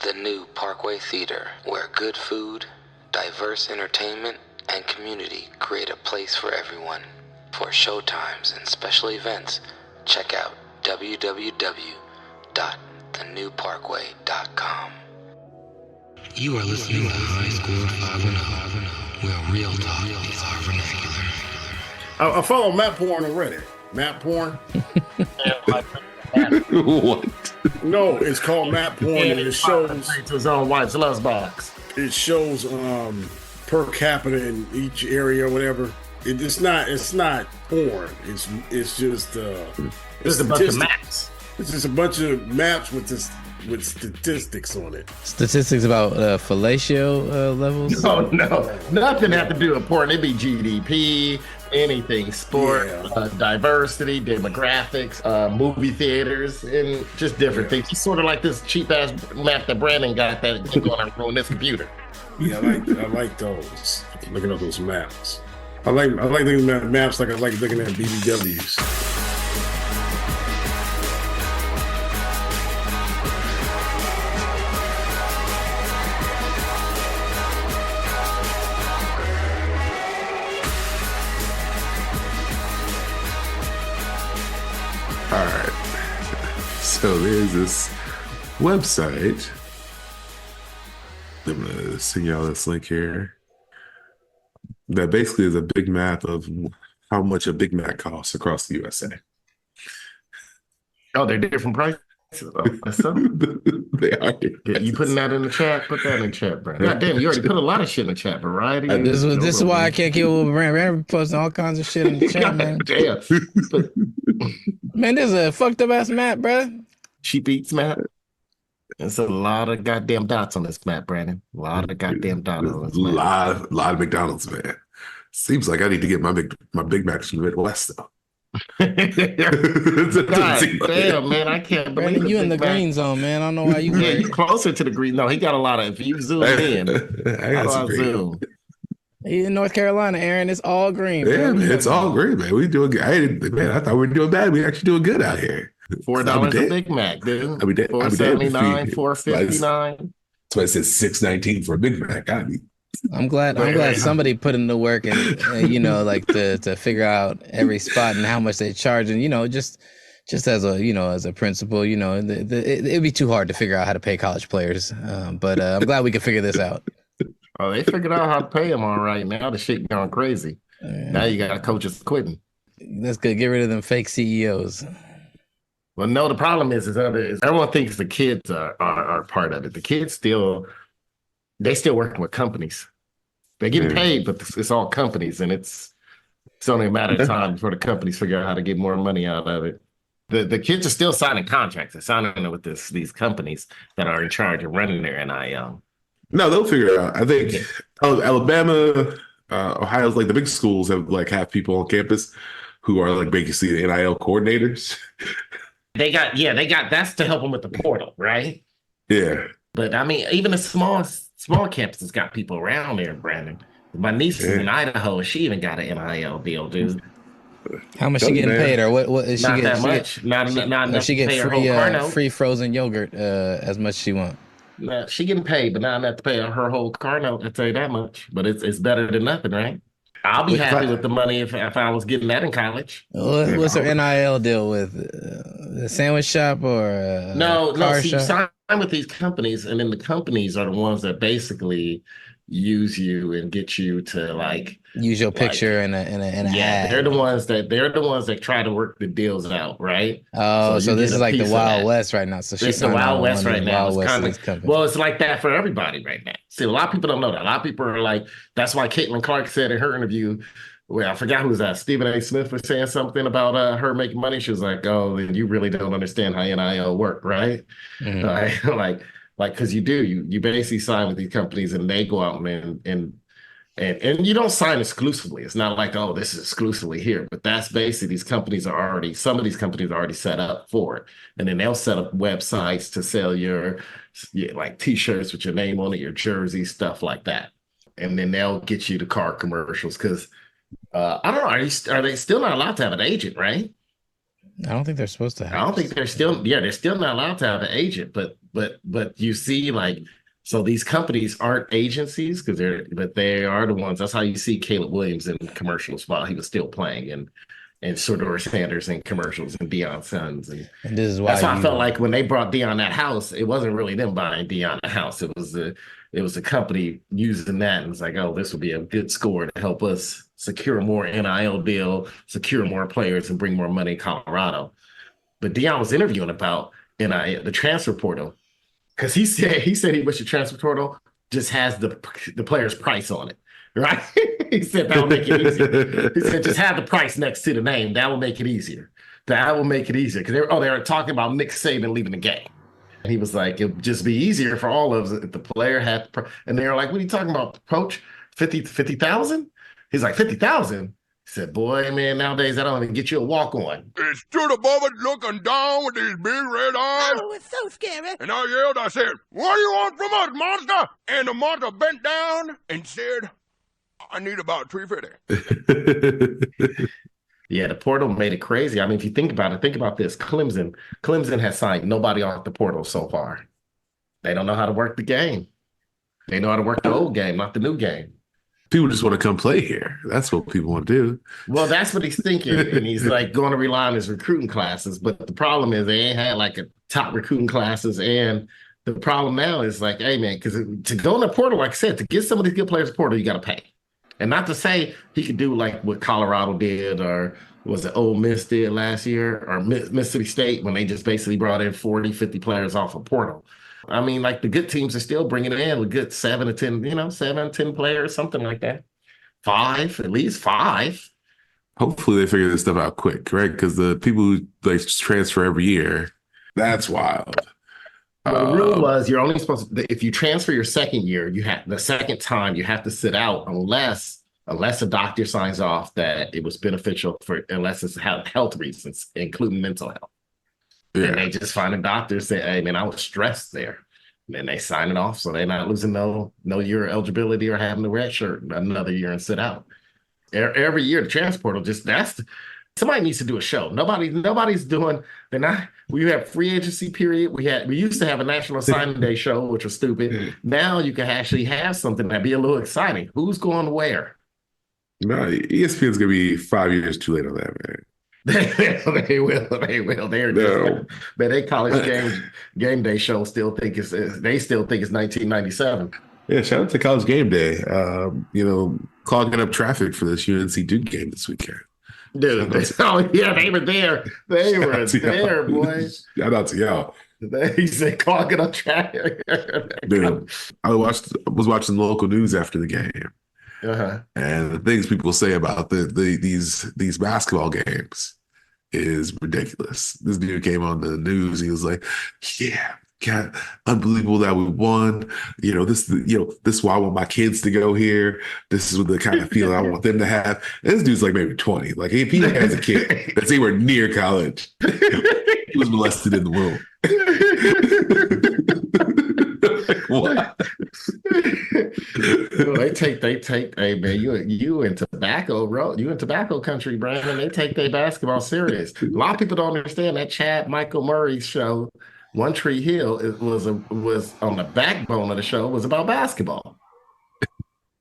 the new Parkway Theater, where good food, diverse entertainment, and community create a place for everyone. For showtimes and special events, check out www.thenewparkway.com. You are listening to High Score 510, where real talk is our vernacular. I follow Matt Porn on Reddit. Matt Porn. What? No, it's called Matt Porn, and it shows to his own wife's lunch box. It shows per capita in each area or whatever. It's not porn. It's just It's a bunch of maps. It's just a bunch of maps with statistics on it. Statistics about fellatio levels? No, nothing have to do with porn. It'd be GDP, anything, sport, diversity, demographics, movie theaters, and just different things. It's sort of like this cheap ass map that Brandon got that is going to ruin this computer. Yeah, I like those. Looking at those maps. I like looking at maps like I like looking at BBWs. All right. So there's this website. I'm going to send y'all this link here. That basically is a big map of how much a Big Mac costs across the USA. Oh, they're different prices. So? They are. Yeah, you putting that in the chat? Put that in the chat, Brandon. God damn, you already put a lot of shit in the chat. Variety. This is why I can't keep up with Brandon. Brandon posting all kinds of shit in the chat, man. Damn. Man, there's a fucked up ass map, bro. Sheep eats map. There's a lot of goddamn dots on this map, Brandon. A lot of goddamn dots on this map. Lot of McDonald's, man. Seems like I need to get my Big Macs from the Midwest, though. God damn, man, I can't believe Brandon, you in the green zone, man. I don't know why you. Yeah, you closer to the green. No, he got a lot of. If you zoom in, I got some green. Zoom. He in North Carolina, Aaron. It's all green. Yeah, man, it's all green, man. We doing good. I thought we were doing bad. We actually doing good out here. $4 a Big Mac, dude. $4.79, $4.59. That's why it says $6.19 for a Big Mac. I'm glad somebody put in the work and like to figure out every spot and how much they charge, and just as a principle, it'd be too hard to figure out how to pay college players. But I'm glad we can figure this out. Oh, they figured out how to pay them all right. Now the shit going crazy. Now you got coaches quitting. That's good. Get rid of them fake CEOs. Well, no, the problem is everyone thinks the kids are part of it. The kids still working with companies. They're getting paid, but it's all companies, and it's only a matter of time before the companies figure out how to get more money out of it. The kids are still signing contracts. They're signing with these companies that are in charge of running their NIL. No, they'll figure it out. I think Alabama, Ohio's like the big schools have people on campus who are like basically the NIL coordinators. They got that's to help them with the portal, right? Yeah. But I mean, even the small campuses got people around there, Brandon. My niece is in Idaho, she even got an NIL deal, dude. How much she getting paid, or what is she not getting? That much. Not enough. She get free frozen yogurt as much as she want. No, she getting paid, but not enough to pay her whole car note. I tell you that much. But it's better than nothing, right? I'll be happy with the money if I was getting that in college. What's her NIL deal with the sandwich shop or no? Shop? You sign with these companies, and then the companies are the ones that basically use you and get you to use your picture in an ad. They're the ones that try to work the deals out, right? Oh, so this is like the Wild West right now. So she's the Wild West right now. Well, it's like that for everybody right now. See, a lot of people don't know that. A lot of people are like, that's why Caitlin Clark said in her interview, well, I forgot who was that. Stephen A. Smith was saying something about her making money. She was like, "Oh, then you really don't understand how NIL work, right?" Mm-hmm. Because you do. You basically sign with these companies, and they go out and you don't sign exclusively. It's not like, oh, this is exclusively here. But that's basically some of these companies are already set up for it, and then they'll set up websites to sell your T-shirts with your name on it, your jerseys, stuff like that, and then they'll get you the car commercials because. I don't know. Are they still not allowed to have an agent, right? I don't think they're supposed to have. I don't think they're still not allowed to have an agent, but But you see, like, so these companies aren't agencies but they are the ones. That's how you see Caleb Williams in commercials while he was still playing, and Shedeur Sanders in commercials, and Deion Sanders. And this is why that's why I felt like when they brought Deion that house, it wasn't really them buying Deion the house. It was the company using that, and it's like, oh, this would be a good score to help us secure more NIL deal, secure more players, and bring more money to Colorado. But Deion was interviewing about the transfer portal, because he said he wished the transfer portal just has the player's price on it, right? He said that will make it easier. He said just have the price next to the name. That will make it easier. That will make it easier, because they were talking about Nick Saban leaving the game. And he was like, it would just be easier for all of us if the player had, and they were like, what are you talking about, coach? 50,000? He's like, 50,000? He said, boy, man, nowadays I don't even get you a walk-on. He stood above it looking down with his big red eyes. Oh, it's so scary. And I yelled, I said, what do you want from us, monster? And the monster bent down and said, I need about 350. Yeah, the portal made it crazy. I mean, if you think about it, think about this. Clemson has signed nobody off the portal so far. They don't know how to work the game. They know how to work the old game, not the new game. People just want to come play here. That's what people want to do. Well, that's what he's thinking. And he's like going to rely on his recruiting classes. But the problem is they ain't had like a top recruiting classes. And the problem now is like, hey, man, because to go in the portal, like I said, to get some of these good players in the portal, you got to pay. And not to say he could do like what Colorado did, or was it Ole Miss did last year, or Mississippi State, when they just basically brought in 40, 50 players off a portal. I mean, like, the good teams are still bringing it in with good 7 to 10 players, something like that. 5, at least 5. Hopefully they figure this stuff out quick, right? Because the people who like transfer every year, that's wild. Well, the rule was you're only supposed to, if you transfer your second year, the second time you have to sit out unless a doctor signs off that it was beneficial unless it's health reasons, including mental health. Yeah. And they just find a doctor, say, hey, man, I was stressed there. And then they sign it off, so they're not losing no year eligibility or having the red shirt another year and sit out. Every year, the transportal somebody needs to do a show. Nobody's doing. We have free agency period. We used to have a National Signing Day show, which was stupid. Now you can actually have something that be a little exciting. Who's going where? No, ESPN's gonna be 5 years too late on that, man. They will. They college game day show still think it's 1997. Yeah, shout out to College Game Day. Clogging up traffic for this UNC Duke game this weekend. Dude, they were there. They were there, boys. Shout out to y'all. He said clogging up traffic. Dude, I was watching the local news after the game. Uh-huh. And the things people say about these basketball games is ridiculous. This dude came on the news. He was like, "Yeah, God, unbelievable that we won. This is why I want my kids to go here. This is the kind of feeling I want them to have." And this dude's like maybe 20. Like, if he has a kid that's anywhere near college, he was molested in the womb. What? They take. Hey man, you in tobacco country, Brandon. They take their basketball serious. A lot of people don't understand that Chad Michael Murray's show, One Tree Hill, was on the backbone of the show, was about basketball.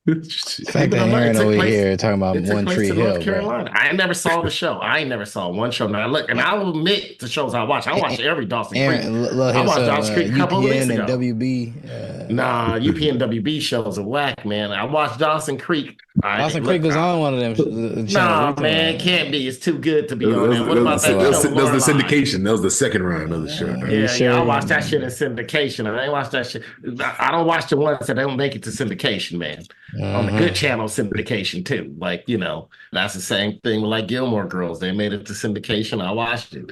In fact, Aaron over here talking about One Tree Hill, North Carolina. I never saw the show. I never saw one show. Now look, and I will admit the shows I watch. I watch every Dawson Creek. I watched Dawson Creek a couple of weeks ago. UPN and WB. Nah, UPN and WB shows are whack, man. I watched Dawson Creek. Dawson Creek was on one of them. No, man, can't be. It's too good to be on there. What about that show? That was the syndication. That was the second round of the show. Yeah, I watched that shit in syndication. I ain't watched that shit. I don't watch the ones that don't make it to syndication, man. On the good channel syndication too. Like, that's the same thing with like Gilmore Girls. They made it to syndication. I watched it.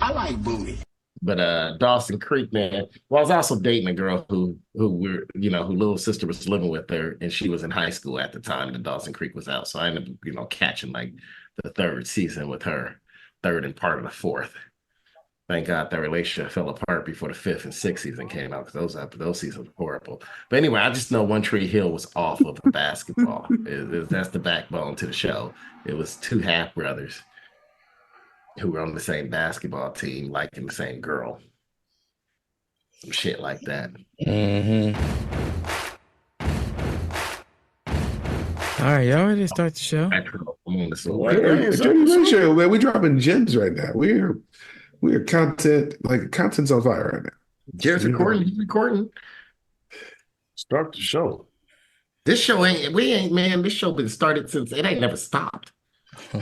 I like booty. But Dawson Creek, man. Well, I was also dating a girl who little sister was living with her, and she was in high school at the time that Dawson Creek was out. So I ended up, catching like the third season with her, third and part of the fourth. Thank God that relationship fell apart before the fifth and sixth season came out, because those seasons were horrible. But anyway, I just know One Tree Hill was off of basketball. That's the backbone to the show. It was two half brothers who were on the same basketball team, liking the same girl. Some shit like that. All right, y'all ready to start the show? Show, man. We dropping gems right now. We're content's on fire right now. Jared's recording. He's recording. Start the show. This show man. This show been started since it ain't never stopped. All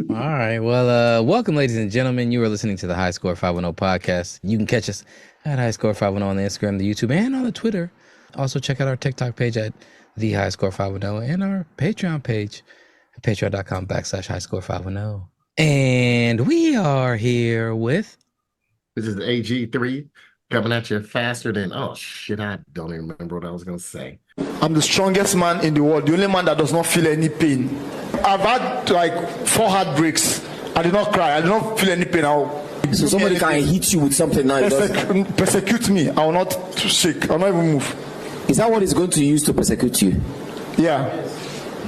right. Well, welcome, ladies and gentlemen. You are listening to the High Score 510 podcast. You can catch us at High Score 510 on the Instagram, the YouTube, and on the Twitter. Also, check out our TikTok page at the High Score 510 and our Patreon page at patreon.com/High Score 510. And we are here with. This is AG3 coming at you faster than I don't even remember what I was gonna say. I'm the strongest man in the world, the only man that does not feel any pain. I've had like 4 heartbreaks. I did not cry. I did not feel any pain. So somebody can hit you with something now. Persecute me. I will not shake. I will not even move. Is that what he's going to use to persecute you? Yeah.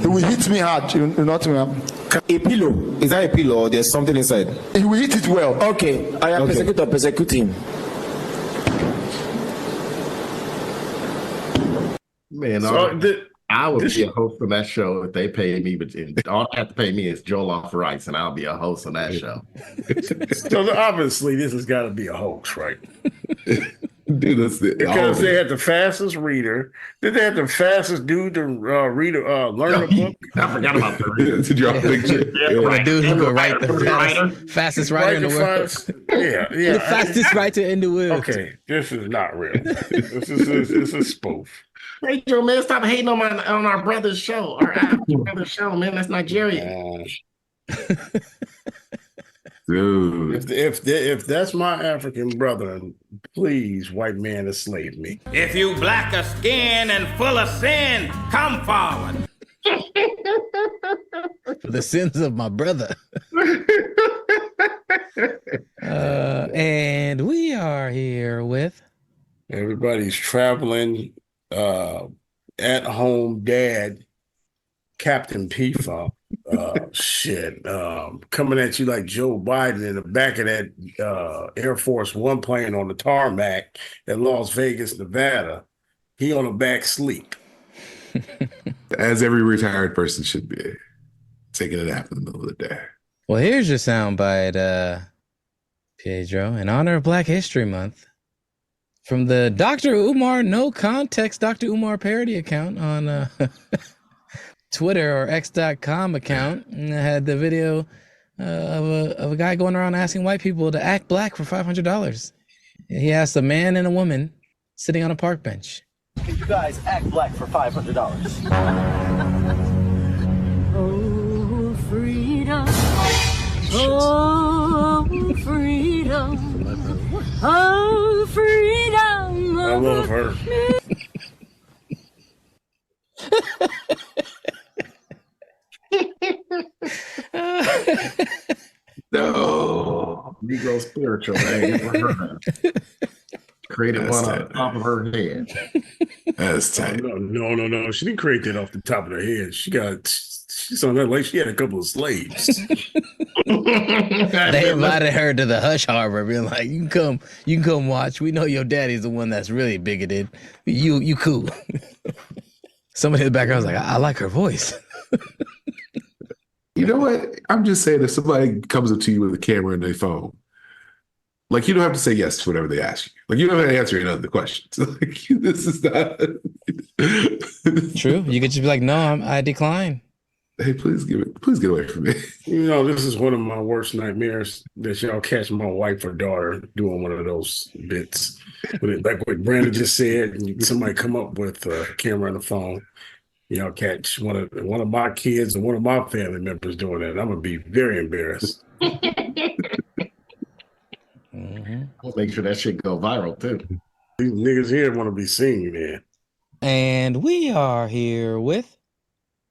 He will hit me hard. You know what I mean? A pillow. Is that a pillow or there's something inside? He will hit it well. Okay. I am persecutor. Persecute him. Man, I would be a host on that show if they paid me, but all they have to pay me is Joel off rights, and I'll be a host on that show. So obviously, this has got to be a hoax, right? Dude, because they had the fastest reader. Did they have the fastest dude to read learn a book? I forgot about that. To draw a picture. The dude who could write the fastest writer in the world. Yeah. The fastest writer in the world. Okay, this is not real. This is spoof. Hey, Joe, man, stop hating on our brother's show. Our brother's show, man. That's Nigeria. Dude. If that's my African brother, please, white man, enslave me. If you black of skin and full of sin, come forward. For the sins of my brother. And we are here with. Everybody's traveling. At home dad, Captain P-Funk. Coming at you like Joe Biden in the back of that Air Force One plane on the tarmac at Las Vegas, Nevada. He on the back sleep. As every retired person should be, taking a nap in the middle of the day. Well, here's your soundbite, Pedro, in honor of Black History Month. From the Dr. Umar No Context Dr. Umar parody account on Twitter or X.com account, and I had the video of a guy going around asking white people to act black for $500. He asked a man and a woman sitting on a park bench. Can you guys act black for $500? Oh, freedom. Oh, freedom. Oh, freedom. I love her. No. Negro spiritual, man. Created one on top of her head. That's tight. No. She didn't create that off the top of her head. She's on that like she had a couple of slaves. They invited her to the Hush Harbor, being like, you can come watch. We know your daddy's the one that's really bigoted. You cool. Somebody in the background was like, I like her voice. You know what? I'm just saying, if somebody comes up to you with a camera and their phone, like, you don't have to say yes to whatever they ask you. Like, you don't have to answer any other questions. Like, this is not true. You could just be like, no, I decline. Hey, please get away from me. You know, this is one of my worst nightmares, that y'all catch my wife or daughter doing one of those bits. Like what Brandon just said, and somebody come up with a camera and a phone. Y'all catch one of my kids and one of my family members doing that. I'm gonna be very embarrassed. We'll make sure that shit go viral too. These niggas here want to be seen, man. And we are here with.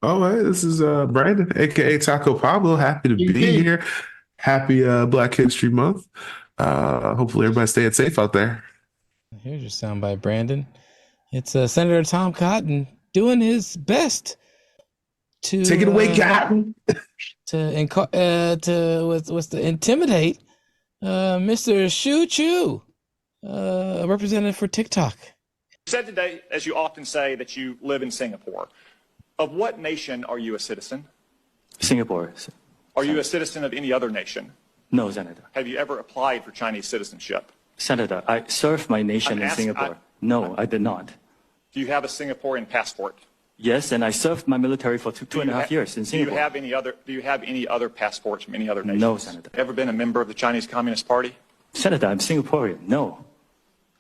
All right, this is Brandon, aka Taco Pablo. Happy to be here. Happy Black History Month. Hopefully everybody's staying safe out there. Here's your soundbite, Brandon. It's Senator Tom Cotton doing his best to take it away, Cotton. To intimidate Mr. Shoo Choo. a representative for TikTok. You said today, as you often say, that you live in Singapore. Of what nation are you a citizen? Singapore. Are you a citizen of any other nation? No, Senator. Have you ever applied for Chinese citizenship? Senator, I served my nation in Singapore. No, I did not. Do you have a Singaporean passport? Yes, and I served my military for two and a half years in Singapore. Do you have any other passports from any other nations? No, Senator. Ever been a member of the Chinese Communist Party? Senator, I'm Singaporean. No.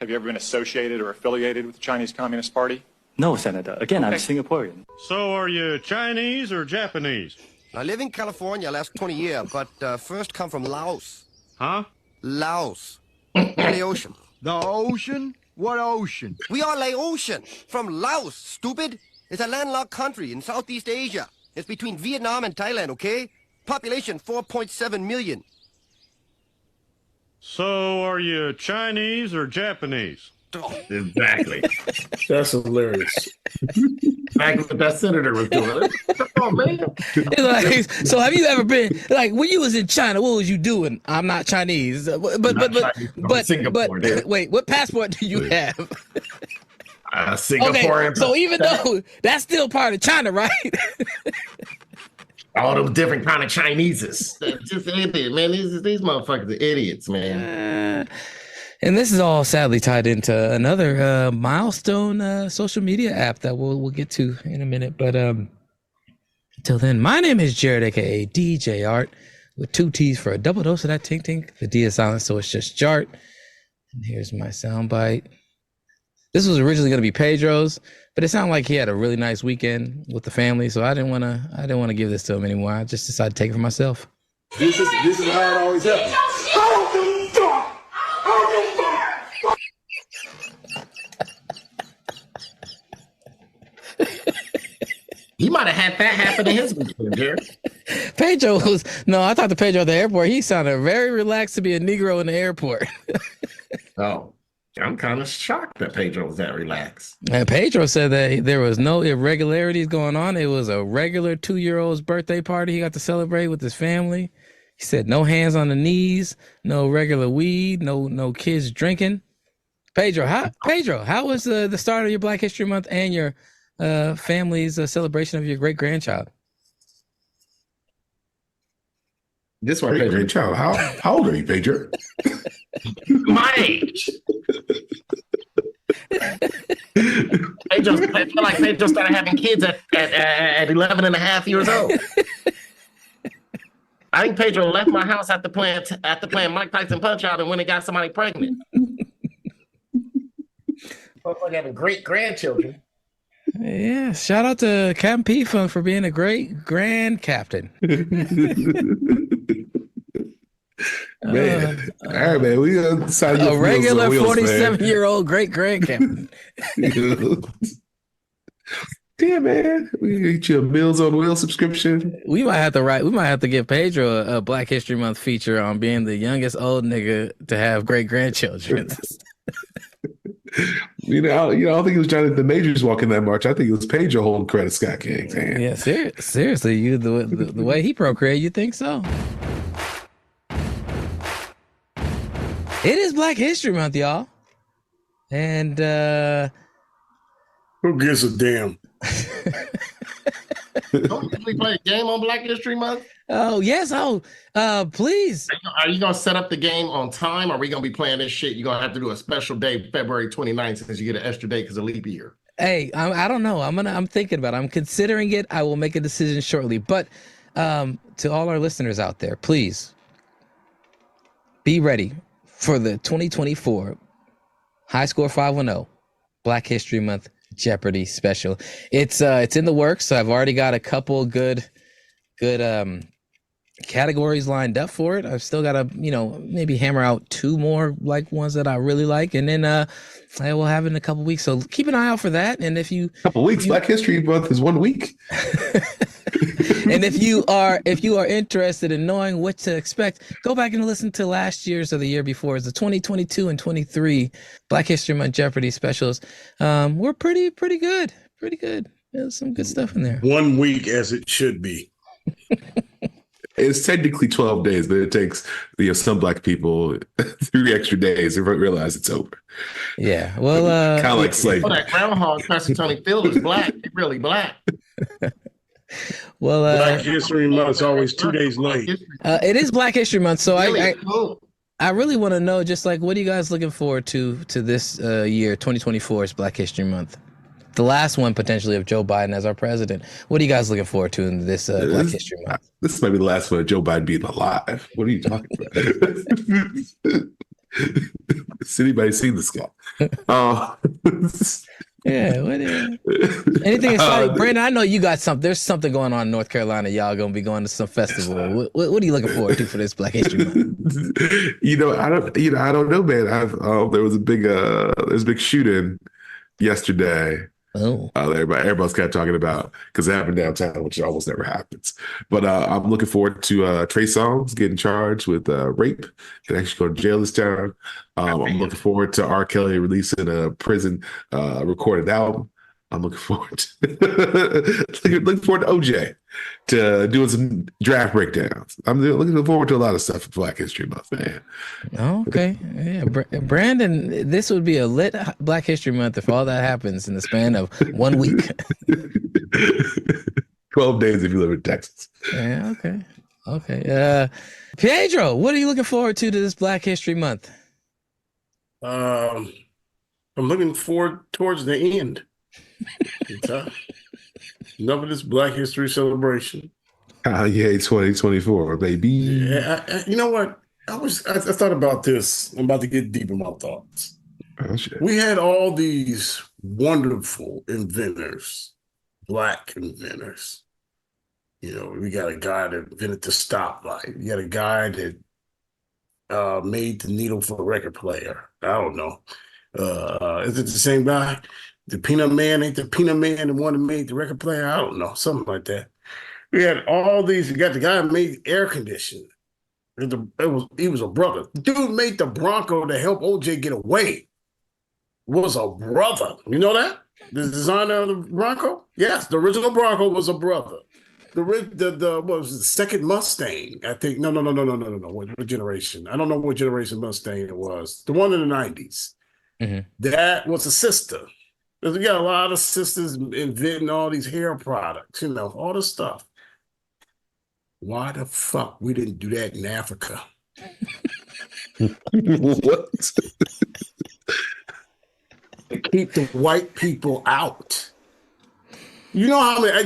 Have you ever been associated or affiliated with the Chinese Communist Party? No, Senator. Again, I'm Singaporean. So are you Chinese or Japanese? I live in California last 20 years, but first come from Laos. Huh? Laos. The ocean. The ocean? What ocean? We are like ocean. From Laos, stupid. It's a landlocked country in Southeast Asia. It's between Vietnam and Thailand, okay? Population 4.7 million. So are you Chinese or Japanese? Exactly. That's hilarious. Back what that senator was doing. Oh man. Like, so have you ever been like when you was in China? What was you doing? I'm not Chinese, but Singapore, wait, what passport do you have? Singaporean. Okay, so even though that's still part of China, right? All those different kind of Chineses. Just idiot, man. These motherfuckers are idiots, man. And this is all sadly tied into another milestone social media app that we'll get to in a minute. But until then, my name is Jared, aka DJ Art, with 2 T's for a double dose of that tink tink. The D is silent, so it's just Jart. And here's my soundbite. This was originally going to be Pedro's, but it sounded like he had a really nice weekend with the family, so I didn't want to give this to him anymore. I just decided to take it for myself. This is how it always happens. He might have had that happen to his weekend, Jared. I talked to Pedro at the airport. He sounded very relaxed to be a Negro in the airport. Oh, I'm kind of shocked that Pedro was that relaxed. And Pedro said that there was no irregularities going on. It was a regular 2-year-old's birthday party he got to celebrate with his family. He said no hands on the knees, no regular weed, no kids drinking. Pedro, how was the start of your Black History Month and your family's celebration of your great grandchild? This one, Great grandchild. How old are you, Pedro? My age. I feel like Pedro started having kids at 11 and a half years old. I think Pedro left my house after playing Mike Tyson Punch Out and went and got somebody pregnant. Like having great grandchildren. Yeah, shout out to Captain P Funk for being a great grand captain. Man, all right, man. We gonna decide a regular 47-year-old great grand captain. Yeah, man. We get you a Meals on Wheels subscription. We might have to give Pedro a Black History Month feature on being the youngest old nigga to have great grandchildren. I don't think it was Jonathan Majors walking that march. I think it was Pedro holding credit Scott King's hand. Yeah, seriously, you the way he procreated, you think so? It is Black History Month, y'all. And who gives a damn? Don't we play a game on Black History Month? Oh, yes. Oh, please. Are you going to set up the game on time? Or are we going to be playing this shit? You're going to have to do a special day, February 29th, since you get an extra day because of leap year. Hey, I don't know. I'm thinking about it. I'm considering it. I will make a decision shortly. But to all our listeners out there, please be ready for the 2024 High Score 510 Black History Month Jeopardy special. It's in the works. So I've already got a couple good categories lined up for it. I've still got to, maybe hammer out 2 more like ones that I really like, and then I will have it in a couple weeks. So keep an eye out for that. And if you couple weeks, Black History Month is 1 week. And if you are interested in knowing what to expect, go back and listen to last year's or the year before. It's the 2022 and 23 Black History Month Jeopardy specials. We're pretty good. Pretty good. There's some good stuff in there. 1 week as it should be. It's technically 12 days, but it takes some black people 3 extra days to realize it's over. Yeah, well, kind of like slavery. Oh, that groundhog, Pastor Tony Field is black. He's really black. Well, Black History Month's always 2 days late. It is Black History Month, so Really? I really want to know, just like, what are you guys looking forward to this year, 2024 is Black History Month? The last one, potentially, of Joe Biden as our president. What are you guys looking forward to in this Black History Month? This might be the last one of Joe Biden being alive. What are you talking about? Has anybody seen this guy? Yeah, anything exciting? Brandon, I know you got something. There's something going on in North Carolina. Y'all gonna be going to some festival. What are you looking forward to for this Black History Month? I don't know, man. There was a big shooting yesterday. Oh, everybody's kind of talking about, because it happened downtown, which almost never happens. But I'm looking forward to Trey Songz getting charged with rape and actually going to jail this time. I'm looking forward to R. Kelly releasing a prison recorded album. I'm looking forward to OJ to doing some draft breakdowns. I'm looking forward to a lot of stuff for Black History Month, man. Okay. Yeah, Brandon, this would be a lit Black History Month if all that happens in the span of 1 week. 12 days if you live in Texas. Yeah, okay. Pedro, what are you looking forward to this Black History Month? I'm looking forward towards the end. Enough of this Black History celebration. Yay, 2024, baby. Yeah, you know what? I thought about this. I'm about to get deep in my thoughts. Oh, shit. We had all these wonderful inventors, Black inventors. We got a guy that invented the stoplight. We got a guy that made the needle for a record player. I don't know. Is it the same guy? The Peanut Man, ain't the Peanut Man the one that made the record player? I don't know, something like that. We had all these. You got the guy that made air conditioning. He was a brother. The dude made the Bronco to help OJ get away. Was a brother. You know that? The designer of the Bronco? Yes, the original Bronco was a brother. The what was the second Mustang? I think. No. What generation? I don't know what generation Mustang it was. The one in the 90s. Mm-hmm. That was a sister. Because we got a lot of sisters inventing all these hair products, all this stuff. Why the fuck we didn't do that in Africa? What? Keep the white people out. You know how many? I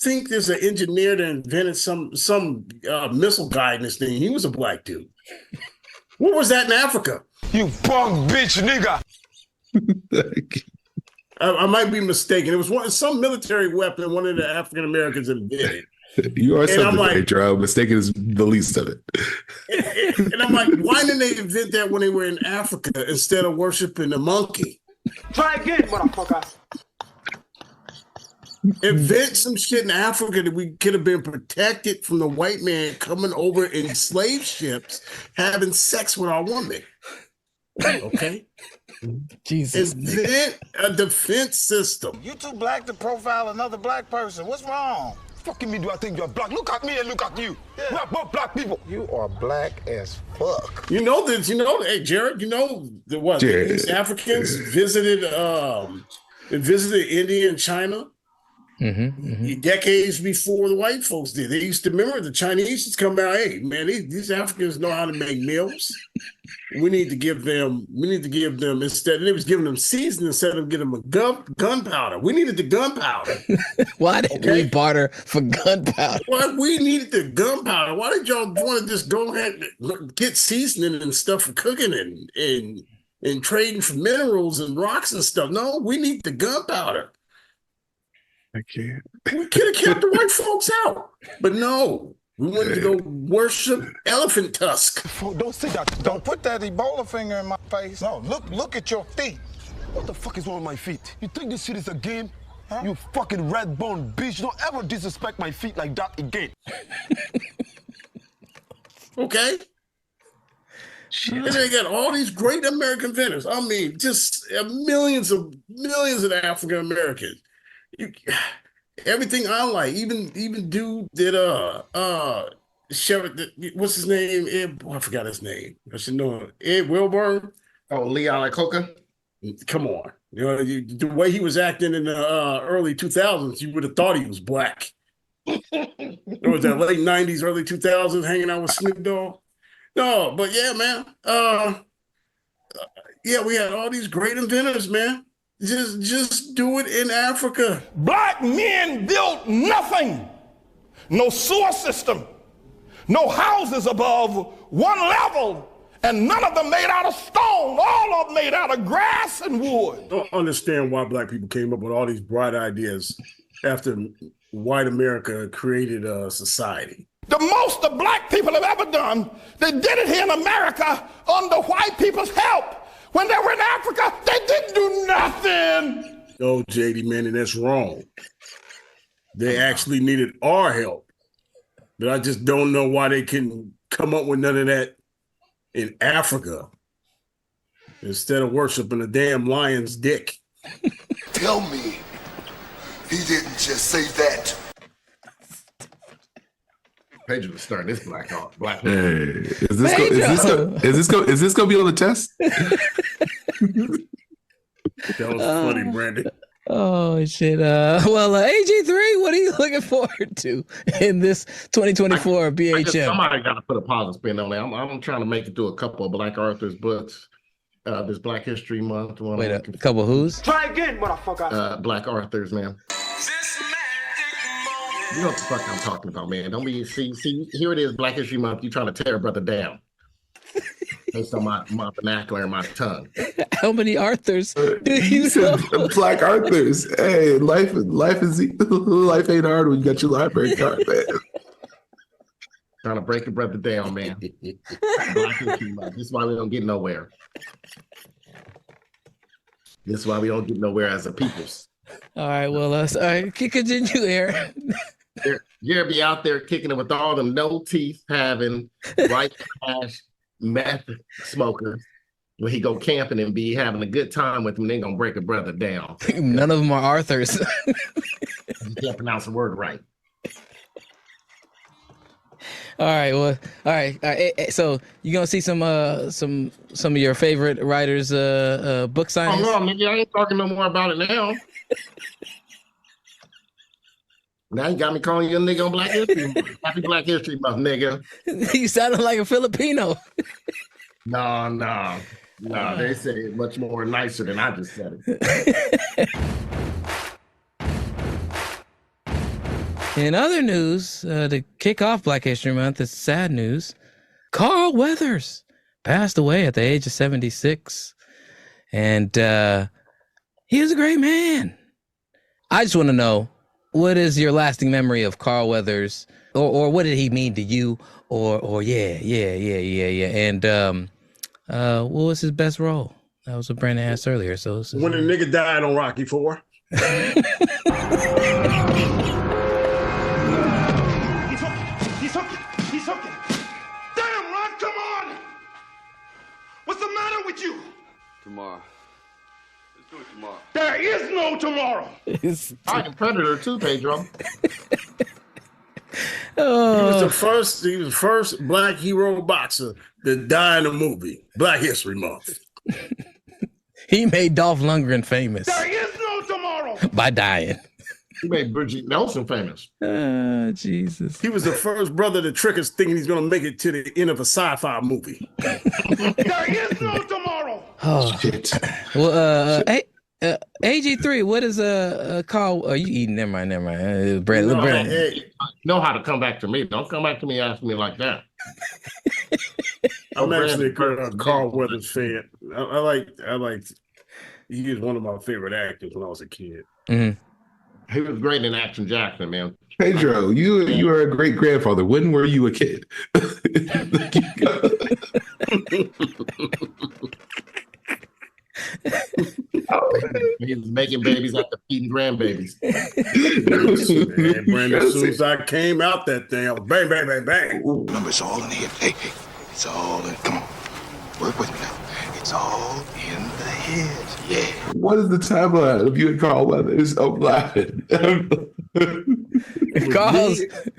think there's an engineer that invented some missile guidance thing. He was a black dude. What was that in Africa? You punk bitch nigga. I might be mistaken. It was some military weapon one of the African Americans invented. You are something, Pedro. Mistaken is the least of it. And I'm like, why didn't they invent that when they were in Africa instead of worshiping the monkey? Try again, motherfucker. Invent some shit in Africa that we could have been protected from the white man coming over in slave ships, having sex with our woman. Okay? Jesus. Invent a defense system. You too black to profile another black person. What's wrong? Fucking me, do I think you're black? Look at me and look at you. Yeah. We're both black people. You are black as fuck. Hey, Jared, the East Africans visited India and China decades before the white folks did. They used to remember the Chinese used to come out, hey, man, these Africans know how to make meals. We need to give them instead. They was giving them seasoning instead of giving them gunpowder. We needed the gunpowder. Why did we barter for gunpowder? Why we needed the gunpowder? Why did y'all want to just go ahead and get seasoning and stuff for cooking and trading for minerals and rocks and stuff? No, we need the gunpowder. I can't. We could have kept the white folks out, but no. We wanted to go worship elephant tusk. Don't say that. Don't put that Ebola finger in my face. No, look at your feet. What the fuck is wrong with my feet? You think this shit is a game? Huh? You fucking red bone bitch. Don't ever disrespect my feet like that again. Okay? And they got all these great American vendors. I mean, just millions of African Americans. everything I like. Even dude that Sheriff, what's his name? Ed, I forgot his name. I should know him. Ed Wilburn. Oh, Leon Coca. Come on, the way he was acting in the early 2000s, you would have thought he was black. It was that late 90s, early 2000s, hanging out with Snoop Dogg. No, but yeah, man. Yeah, we had all these great inventors, man. Just do it in Africa. Black men built nothing. No sewer system. No houses above one level. And none of them made out of stone. All of them made out of grass and wood. I don't understand why black people came up with all these bright ideas after white America created a society. The most the black people have ever done, they did it here in America under white people's help. When they were in Africa, they didn't do nothing. Oh, JD, man, and that's wrong. They actually needed our help. But I just don't know why they can come up with none of that in Africa instead of worshiping a damn lion's dick. Tell me he didn't just say that. Pedro was starting this black. Hey, is this gonna be on the test? That was funny, Brandon. Oh shit! Well, AG3, what are you looking forward to in this 2024 BHM? Somebody got to put a positive spin on that. I'm trying to make it through a couple of Black Arthur's books. This Black History Month. Wait, a couple who's? Try again, motherfucker. Black Arthur's, man. You know what the fuck I'm talking about, man. Don't be see. Here it is, Black History Month. You trying to tear a brother down based on my vernacular and my tongue. How many Arthurs do you know? Black Arthurs. Hey, life ain't hard when you got your library card, man. Trying to break a brother down, man. Black History Month. This is why we don't get nowhere. This is why we don't get nowhere as a peoples. All right, well, all right, continue, Aaron. You'll be out there kicking it with all them no teeth having white trash meth smokers when he go camping and be having a good time with them. They gonna break a brother down. None of them are Arthurs. You can't pronounce the word right. All right, well, all right. So you gonna see some of your favorite writers' book signings? Oh no, nigga, I ain't talking no more about it now. Now you got me calling you a nigga on Black History Month. Happy Black History Month, nigga. You sounded like a Filipino. No. They say it much more nicer than I just said it. In other news, to kick off Black History Month, it's sad news. Carl Weathers passed away at the age of 76. And he was a great man. I just want to know, what is your lasting memory of Carl Weathers, or what did he mean to you? Or yeah. And what was his best role? That was what Brandon asked earlier. So when the nigga died on Rocky IV. He's hooking. Damn, Rod, come on. What's the matter with you? Tomorrow. Let's do it tomorrow. There is no tomorrow. I'm a predator too, Pedro. He was the first black hero boxer to die in a movie. Black History Month. He made Dolph Lundgren famous. There is no tomorrow. By dying. He made Bridget Nelson famous. Jesus. He was the first brother to trick us thinking he's going to make it to the end of a sci-fi movie. There is no tomorrow. Oh shit. Well, AG3, what is Carl? Are you eating? Never mind. Brandon. Hey, know how to come back to me. Don't come back to me asking me like that. I'm actually a Carl Weathers fan. I liked. He was one of my favorite actors when I was a kid. Mm-hmm. He was great in Action Jackson, man. Pedro, you are a great grandfather. When were you a kid? He's making babies after feeding grandbabies. Man, Brandon, as soon as I came out that thing, I was bang, bang, bang, bang. Remember, it's all in the head. Hey, it's all in. Come on, work with me now. It's all in the head. kids, yeah. What is the timeline of you and Carl Weathers? I'm laughing.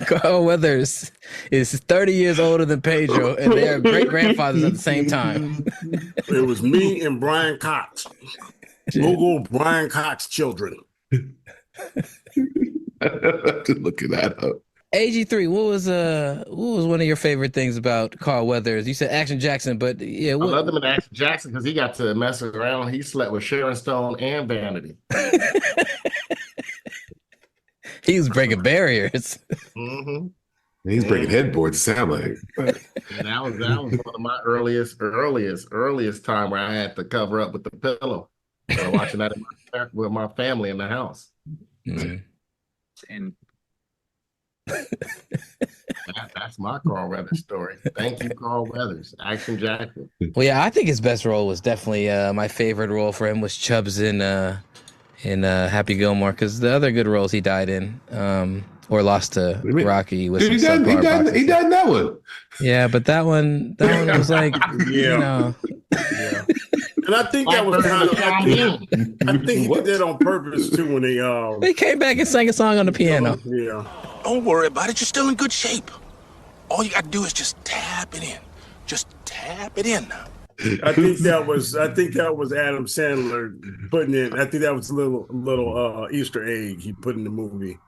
Carl Weathers is 30 years older than Pedro, and they are great grandfathers at the same time. It was me and Brian Cox. Google Brian Cox children. I have to look at that up. AG3, what was one of your favorite things about Carl Weathers? You said Action Jackson, but yeah, I loved him in Action Jackson because he got to mess around. He slept with Sharon Stone and Vanity. He was breaking barriers. Mm-hmm. He's breaking headboards, it sound like. And that was one of my earliest time where I had to cover up with the pillow. Watching that with my family in the house. Mm-hmm. And that's my Carl Weathers story. Thank you, Carl Weathers. Action Jackson. Well, yeah, I think his best role was definitely my favorite role for him was Chubbs in Happy Gilmore, because the other good roles he died in or lost to Rocky with he died in that one. Yeah, but that one was like, you know. Yeah. And I think that was kind of I think he did that on purpose too when he came back and sang a song on the piano. Yeah. Don't worry about it. You're still in good shape. All you got to do is just tap it in. Just tap it in now. I think that was Adam Sandler putting it. I think that was a little Easter egg he put in the movie.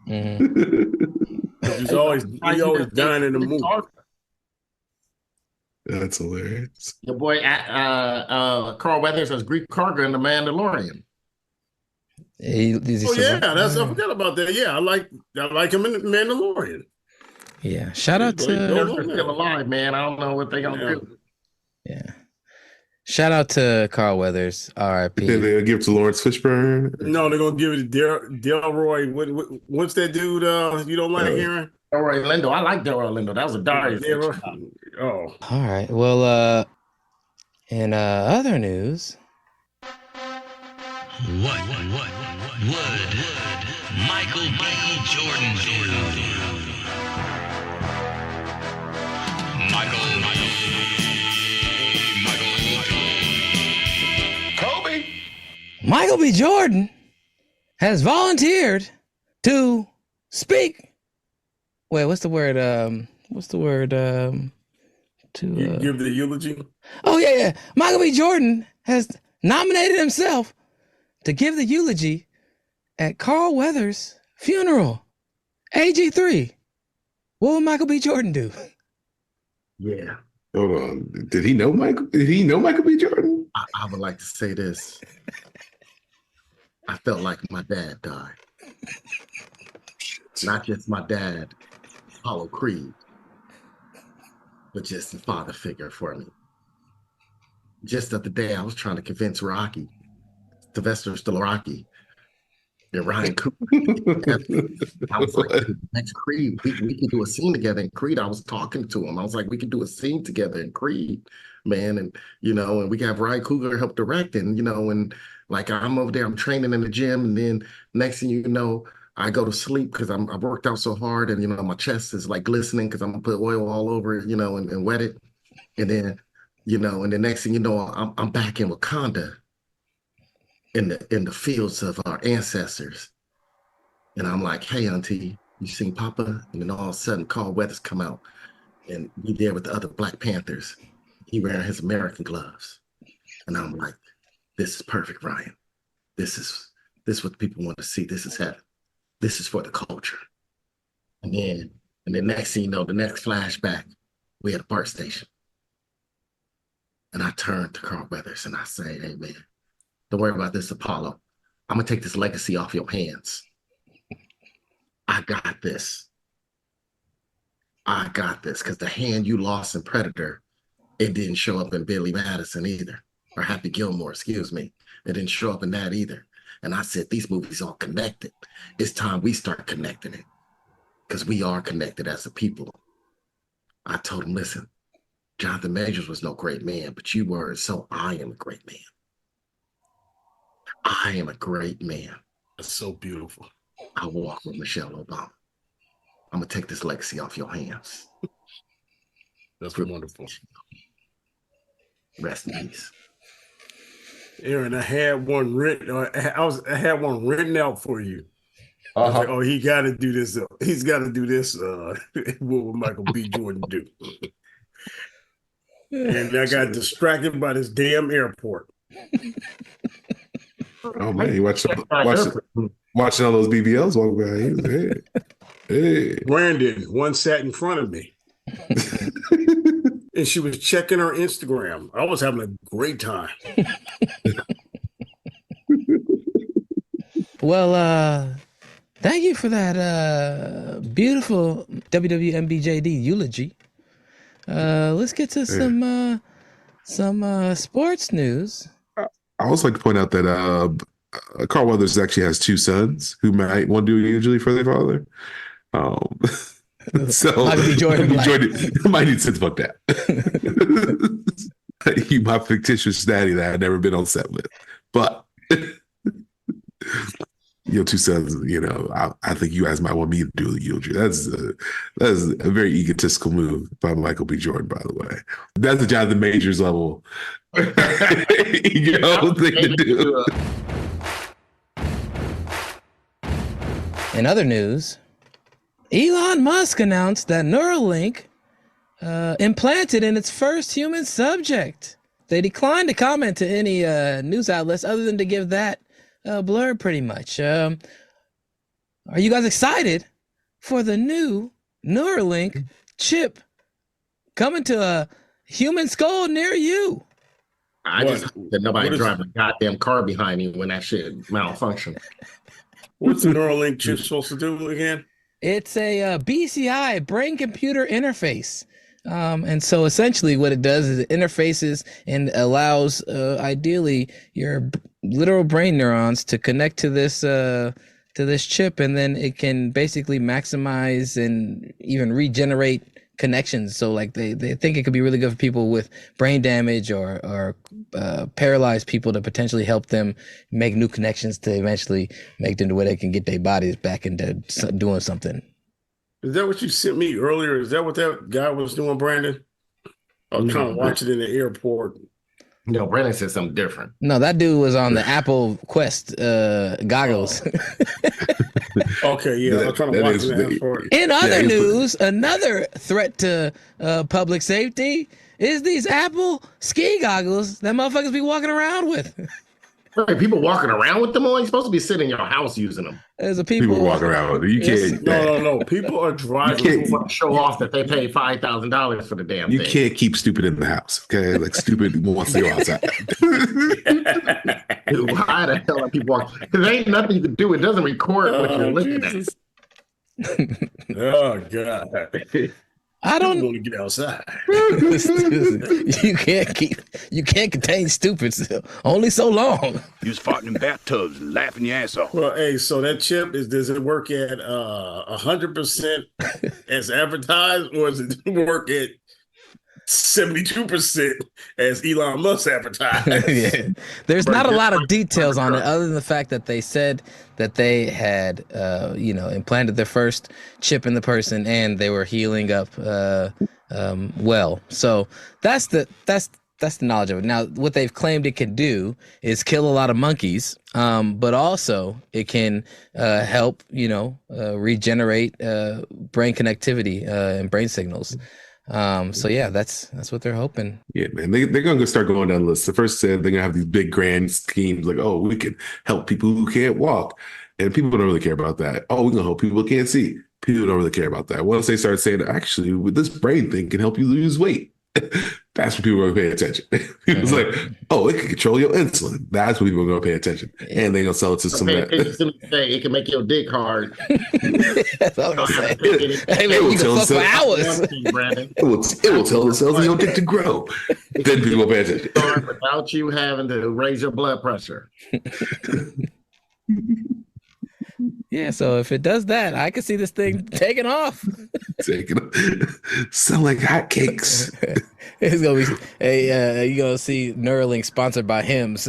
Mm-hmm. He's always dying in the movie. That's hilarious. Your boy Carl Weathers as Greek Karga in The Mandalorian. I forgot about that. Yeah, I like him in The Mandalorian. Yeah, shout out to They're still alive, man. I don't know what they're gonna do. Yeah. Shout out to Carl Weathers, R.I.P. They'll give it to Lawrence Fishburne. No, they're gonna give it to Delroy. What's that dude? You don't like hearing? Delroy Lindo. I like Delroy Lindo. That was a Darius. Oh. All right. Well, in other news. What would Michael B. Jordan do? Kobe. Michael B. Jordan has volunteered to speak. Wait, what's the word? To give the eulogy. Oh yeah. Michael B. Jordan has nominated himself to give the eulogy at Carl Weathers' funeral. AG3. What would Michael B. Jordan do? Yeah. Hold on. Did he know Michael B. Jordan? I would like to say this. I felt like my dad died. Not just my dad, Apollo Creed, but just a father figure for me. Just the other day, I was trying to convince Rocky, Sylvester Stallone, and Ryan Coogler. I was like, next Creed, we can do a scene together in Creed. I was talking to him. I was like, we can do a scene together in Creed, man. And, and we can have Ryan Coogler help direct it. And, and like I'm over there, I'm training in the gym. And then next thing you know, I go to sleep because I worked out so hard. And, my chest is like glistening because I'm going to put oil all over it, and wet it. And then, and the next thing you know, I'm back in Wakanda. In the fields of our ancestors. And I'm like, hey, auntie, you seen Papa? And then all of a sudden, Carl Weathers come out and be there with the other Black Panthers. He wearing his American gloves. And I'm like, this is perfect, Ryan. This is what people want to see. This is heaven. This is for the culture. And then next thing you know, the next flashback, we at a BART station. And I turn to Carl Weathers and I say, hey, man, don't worry about this, Apollo. I'm going to take this legacy off your hands. I got this. Because the hand you lost in Predator, it didn't show up in Billy Madison either. Or Happy Gilmore, excuse me. It didn't show up in that either. And I said, these movies all connected. It's time we start connecting it. Because we are connected as a people. I told him, listen, Jonathan Majors was no great man, but you were, so I am a great man. I am a great man. That's so beautiful. I walk with Michelle Obama. I'm going to take this legacy off your hands. That's wonderful. Rest in peace. Aaron, I had one written. I had one written out for you. I was like, oh, he got to do this. He's got to do this. What would Michael B. Jordan do? And I got distracted by this damn airport. Oh man, you watching all those BBLs walk by? Hey. Brandon, one sat in front of me. And she was checking her Instagram. I was having a great time. Well, thank you for that beautiful WWMBJD eulogy. Let's get to some sports news. I also like to point out that Carl Weathers actually has two sons who might want to do a eulogy for their father. So Michael B. Jordan might need to fuck that. You my fictitious daddy that I've never been on set with, but your two sons, I think you guys might want me to do the eulogy. That's a very egotistical move by Michael B. Jordan, by the way. That's a Jonathan Majors level thing to do. In other news, Elon Musk announced that Neralink implanted in its first human subject. They declined to comment to any news outlets other than to give that blurb pretty much. Are you guys excited for the new Neralink chip coming to a human skull near you? I just hope that nobody drive a goddamn car behind me when that shit malfunction. What's the Neralink chip supposed to do again? It's a BCI, brain-computer interface. And so essentially what it does is it interfaces and allows ideally your literal brain neurons to connect to this chip, and then it can basically maximize and even regenerate connections. So like they think it could be really good for people with brain damage or paralyzed people to potentially help them make new connections to eventually make them to where they can get their bodies back into doing something. Is that what you sent me earlier? Is that what that guy was doing, Brandon? I was trying to watch it in the airport. No, Brandon said something different. No, that dude was on the Apple Quest goggles. Okay, yeah, I'm trying to watch it. In other news, another threat to public safety is these Apple ski goggles that motherfuckers be walking around with. Right, people walking around with them on? You're supposed to be sitting in your house using them. There's a people walking around with them. You can't. No. People are driving. You can't show off that they paid $5,000 for the damn thing. You can't keep stupid in the house, okay? Like stupid wants to go outside. Dude, why the hell are people walking? Because there ain't nothing you can do. It doesn't record what you're looking at. Oh God. I don't want to get outside. You can't contain stupid only so long. You was farting in bathtubs and laughing your ass off. Well, hey, so that chip does it work at 100% as advertised, or does it work at 72% as Elon Musk advertised? Yeah. There's not a lot of details on it other than the fact that they said that they had implanted their first chip in the person and they were healing up well. So that's the knowledge of it. Now, what they've claimed it can do is kill a lot of monkeys, but also it can help regenerate brain connectivity and brain signals. So yeah, that's what they're hoping. Yeah, man, they're gonna start going down the list. The first said they're gonna have these big grand schemes like, oh, we can help people who can't walk, and people don't really care about that. Oh, we're gonna help people who can't see. People don't really care about that. Once they start saying, actually, with this brain thing can help you lose weight, that's when people are going to pay attention. It's like, oh, it can control your insulin. That's when people are going to pay attention. And they're going to sell it to some. It can make your dick hard. That's all I'm saying. Hey, man, you can fuck for hours. It will tell the cells in your dick to grow. Then people will pay attention. Without you having to raise your blood pressure. Yeah, so if it does that, I can see this thing taking off. Sound like hotcakes. It's gonna be you're gonna see Neralink sponsored by Hims.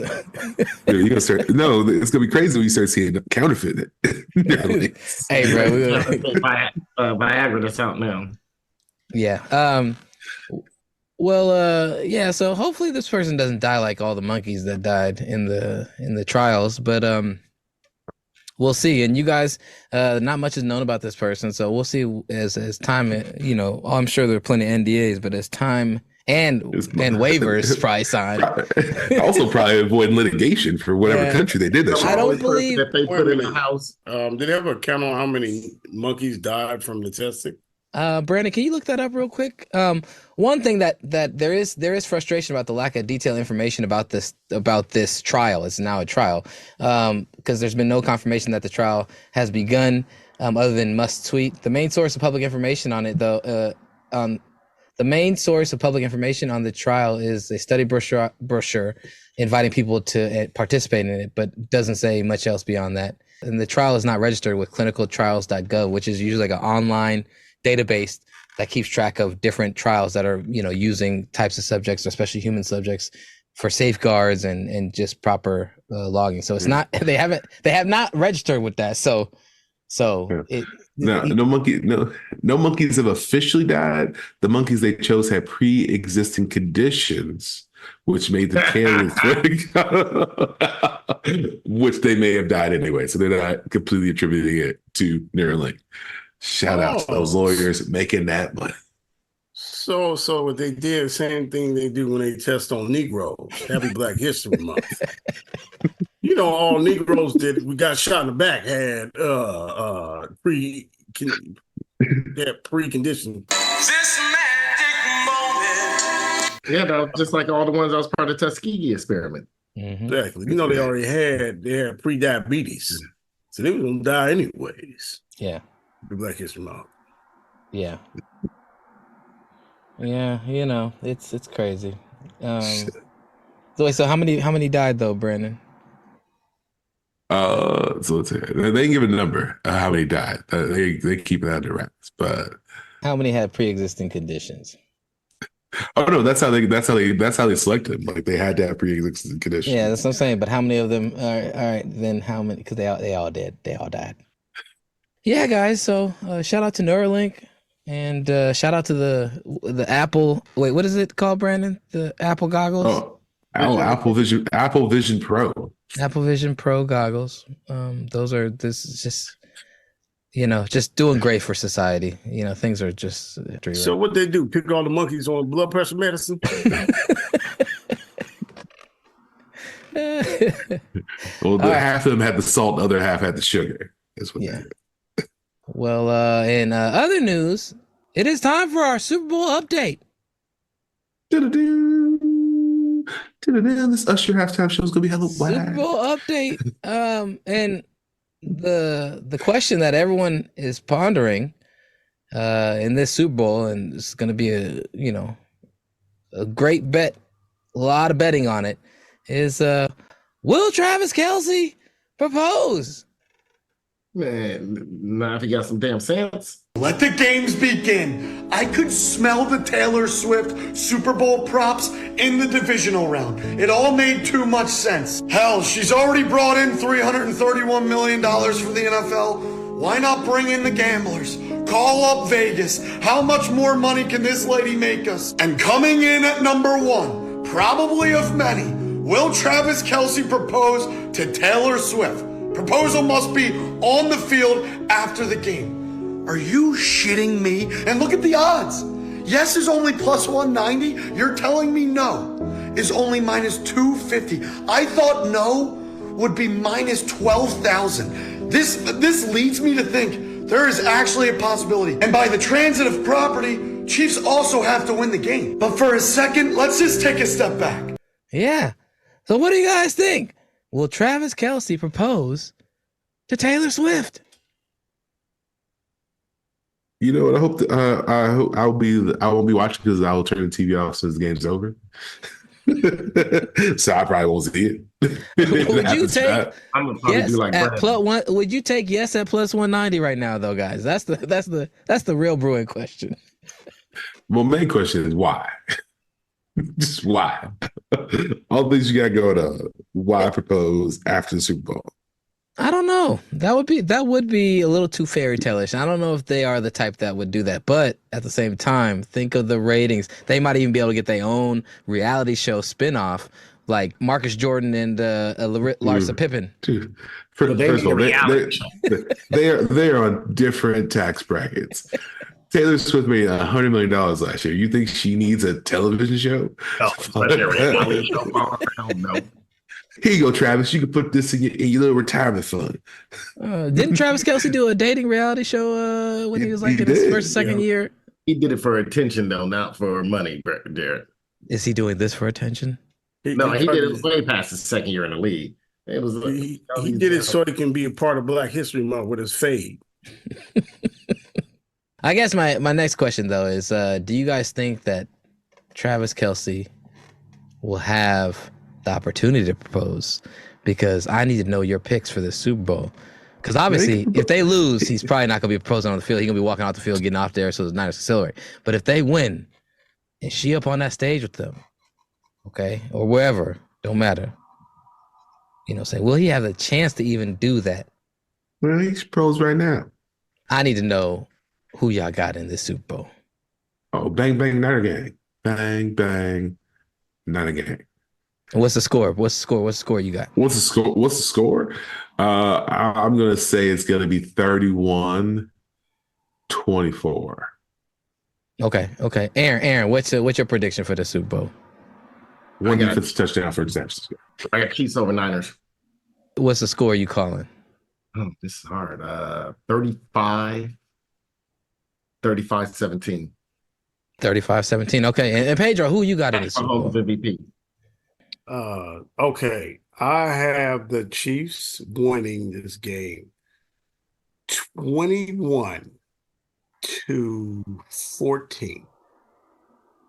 You're gonna start. No, it's gonna be crazy when you start seeing counterfeit. Hey, bro, we're gonna Viagra that's out now. Yeah. Yeah. So hopefully this person doesn't die like all the monkeys that died in the trials, but we'll see. And you guys, not much is known about this person, so we'll see as time. I'm sure there are plenty of NDAs, but as time and waivers probably signed. Also, probably avoid litigation for whatever country they did that. I don't believe that they put in the house. Did they have a count on how many monkeys died from the testing? Brandon, can you look that up real quick? One thing that there is frustration about the lack of detailed information about this trial. It's now a trial because there's been no confirmation that the trial has begun, other than Musk's tweet. The main source of public information on it, though, the main source of public information on the trial is a study brochure inviting people to participate in it, but doesn't say much else beyond that. And the trial is not registered with clinicaltrials.gov, which is usually like an online database that keeps track of different trials that are, using types of subjects, especially human subjects, for safeguards and just proper logging. So it's not they have not registered with that. No monkeys have officially died. The monkeys they chose had pre-existing conditions, which made the candidates which they may have died anyway. So they're not completely attributing it to Neralink. Shout out to those lawyers making that money. So what they did, same thing they do when they test on Negroes. Happy Black History Month. All Negroes we got shot in the back had preconditioned. Yeah, just like all the ones that was part of the Tuskegee experiment. Mm-hmm. Exactly. They already had pre-diabetes, so they were gonna die anyways. Yeah. The Black History Month. Yeah. Yeah, it's crazy. So how many died though, Brandon? So let's see. They didn't give a number of how many died. They keep it under wraps. But how many had pre-existing conditions? Oh no, that's how they selected them. Like they had to have pre-existing conditions. Yeah, that's what I'm saying. But how many of them? All right. Then how many? Because they all did. They all died. Yeah, guys. So shout out to Neralink and shout out to the Apple. Wait, what is it called, Brandon? The Apple goggles. Apple Vision Pro. Apple Vision Pro goggles. This is just, just doing great for society. Things are just. So what they do? Pick all the monkeys on blood pressure medicine? Well, half of them had the salt, the other half had the sugar. That's what they did. Well, in other news, it is time for our Super Bowl update. This Usher halftime show is gonna be hella whack. Super Bowl update. And the question that everyone is pondering in this Super Bowl, and it's gonna be a great bet, a lot of betting on it, is will Travis Kelce propose? Man, now if you got some damn sense. Let the games begin. I could smell the Taylor Swift Super Bowl props in the divisional round. It all made too much sense. Hell, she's already brought in $331 million for the NFL. Why not bring in the gamblers? Call up Vegas. How much more money can this lady make us? And coming in at number one, probably of many, will Travis Kelce propose to Taylor Swift? Proposal must be on the field after the game. Are you shitting me? And look at the odds. Yes is only plus 190. You're telling me no is only minus 250. I thought no would be minus 12,000. This leads me to think there is actually a possibility. And by the transitive property, Chiefs also have to win the game. But for a second, let's just take a step back. Yeah. So what do you guys think? Will Travis Kelce propose to Taylor Swift? You know what? I hope I won't be watching because I will turn the TV off since the game's over. So I probably won't see it. Would you take I'm gonna probably yes do like at plus one? Would you take yes at plus 190 right now, though, guys? That's the real brewing question. Well, main question is why? Just why? All the things you got going on. Why propose after the Super Bowl? I don't know. That would be a little too fairy tale-ish. I don't know if they are the type that would do that. But at the same time, think of the ratings. They might even be able to get their own reality show spinoff, like Marcus Jordan and Larsa Pippen. Dude, first of all, they're on different tax brackets. Taylor Swift made $100 million last year. You think she needs a television show? No. Here you go, Travis. You can put this in your little retirement fund. Didn't Travis Kelce do a dating reality show when he was like in his first, second year? He did it for attention, though, not for money, Jared. Is he doing this for attention? No, he did it way past his second year in the league. It was he did it so he can be a part of Black History Month with his fade. I guess my next question, though, is do you guys think that Travis Kelce will have the opportunity to propose? Because I need to know your picks for this Super Bowl. Because obviously, if they lose, he's probably not going to be proposing on the field. He's going to be walking off the field, getting off there so the Niners accelerate. But if they win, is she up on that stage with them? Okay? Or wherever. Don't matter. You know, will he have a chance to even do that? Well, he's pros right now. I need to know who y'all got in this Super Bowl. Oh, bang, bang, Niner gang. Bang, bang, Niner gang. What's the score? What's the score you got? What's the score? I'm going to say it's going to be 31-24. Okay. Aaron, what's your prediction for the Super Bowl? One defensive touchdown for San Francisco. I got Chiefs over Niners. What's the score you calling? Oh, this is hard. 35-17. 35-17. Okay. And Pedro, who you got in the Super Bowl? MVP. Okay. I have the Chiefs winning this game 21-14.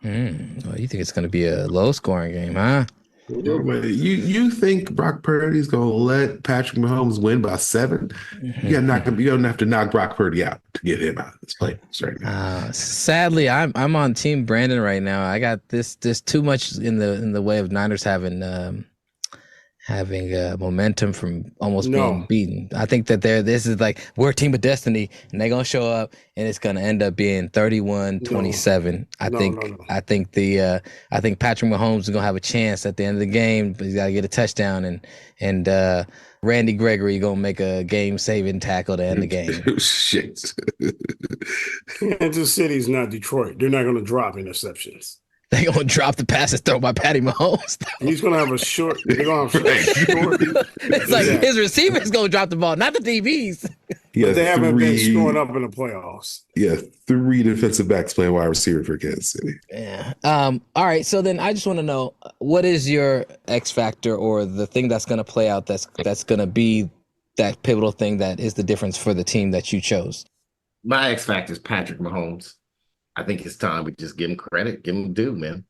Well, you think it's going to be a low-scoring game, huh? You think Brock Purdy's going to let Patrick Mahomes win by 7? You don't have to knock Brock Purdy out to get him out of this playoffs right now. Sadly, I'm on Team Brandon right now. I got this too much in the way of Niners having momentum from almost being beaten. I think that this is like we're a team of destiny, and they're gonna show up, and it's gonna end up being 31-27. I think Patrick Mahomes is gonna have a chance at the end of the game, but he's gotta get a touchdown, and Randy Gregory gonna make a game-saving tackle to end the game. Shit. Kansas City's not Detroit. They're not gonna drop interceptions. They're going to drop the passes thrown by Patty Mahomes. He's going to have a short. They're going to have short. It's like his receivers going to drop the ball, not the DBs. Yeah, they haven't been scoring up in the playoffs. Yeah, 3 defensive backs playing wide receiver for Kansas City. Yeah. All right. So then I just want to know, what is your X factor or the thing that's going to play out that's going to be that pivotal thing that is the difference for the team that you chose? My X factor is Patrick Mahomes. I think it's time we just give him credit, give him due, man.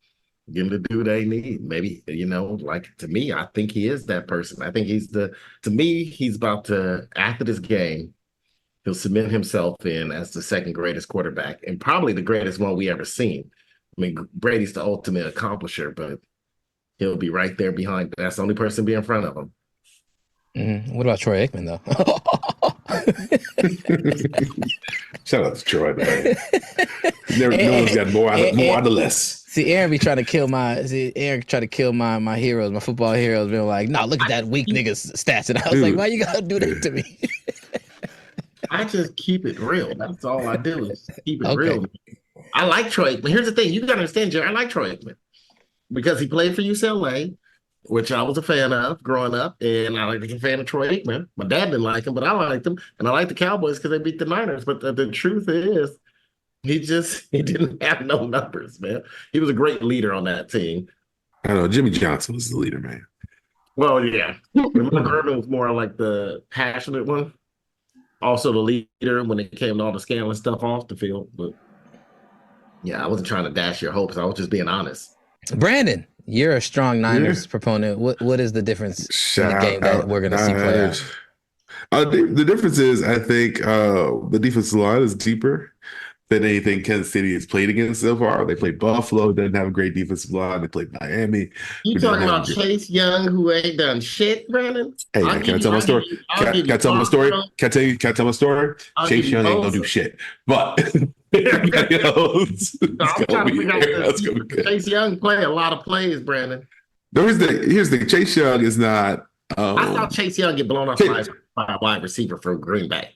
Give him the due they need. Maybe, to me, I think he is that person. I think he's about to, after this game, he'll cement himself in as the second greatest quarterback and probably the greatest one we ever seen. I mean, Brady's the ultimate accomplisher, but he'll be right there behind. That's the only person be in front of him. Mm-hmm. What about Troy Aikman, though? Shout out to Troy, man. No one's got more out of less. See, Aaron be trying to kill my heroes, my football heroes. Being like, no, look at that weak nigga's stats, and I was like, why you gotta do that to me? I just keep it real. That's all I do is keep it real. I like Troy Aikman. Here's the thing: you gotta understand, Jerry. I like Troy Aikman because he played for UCLA, which I was a fan of growing up, and I was a fan of Troy Aikman. My dad didn't like him, but I liked him, and I liked the Cowboys because they beat the Niners. But the truth is, he didn't have no numbers, man. He was a great leader on that team. I know Jimmy Johnson was the leader, man. Well, yeah. Mark Irvin was more like the passionate one. Also the leader when it came to all the scaling stuff off the field. But yeah, I wasn't trying to dash your hopes. I was just being honest. Brandon, you're a strong Niners proponent. What is the difference in the game that we're going to see play out? The difference is, I think the defensive line is deeper. than anything Kansas City has played against so far. They played Buffalo, doesn't have a great defensive line. They played Miami. You talking about Chase Young, who ain't done shit, Brandon? Hey, man, can I tell my story? Can I tell my story? Can I tell my story? Chase Young ain't gonna do shit. But Chase Young play a lot of plays, Brandon. Here's the Chase Young is not. I saw Chase Young get blown off by a wide receiver from Green Bay.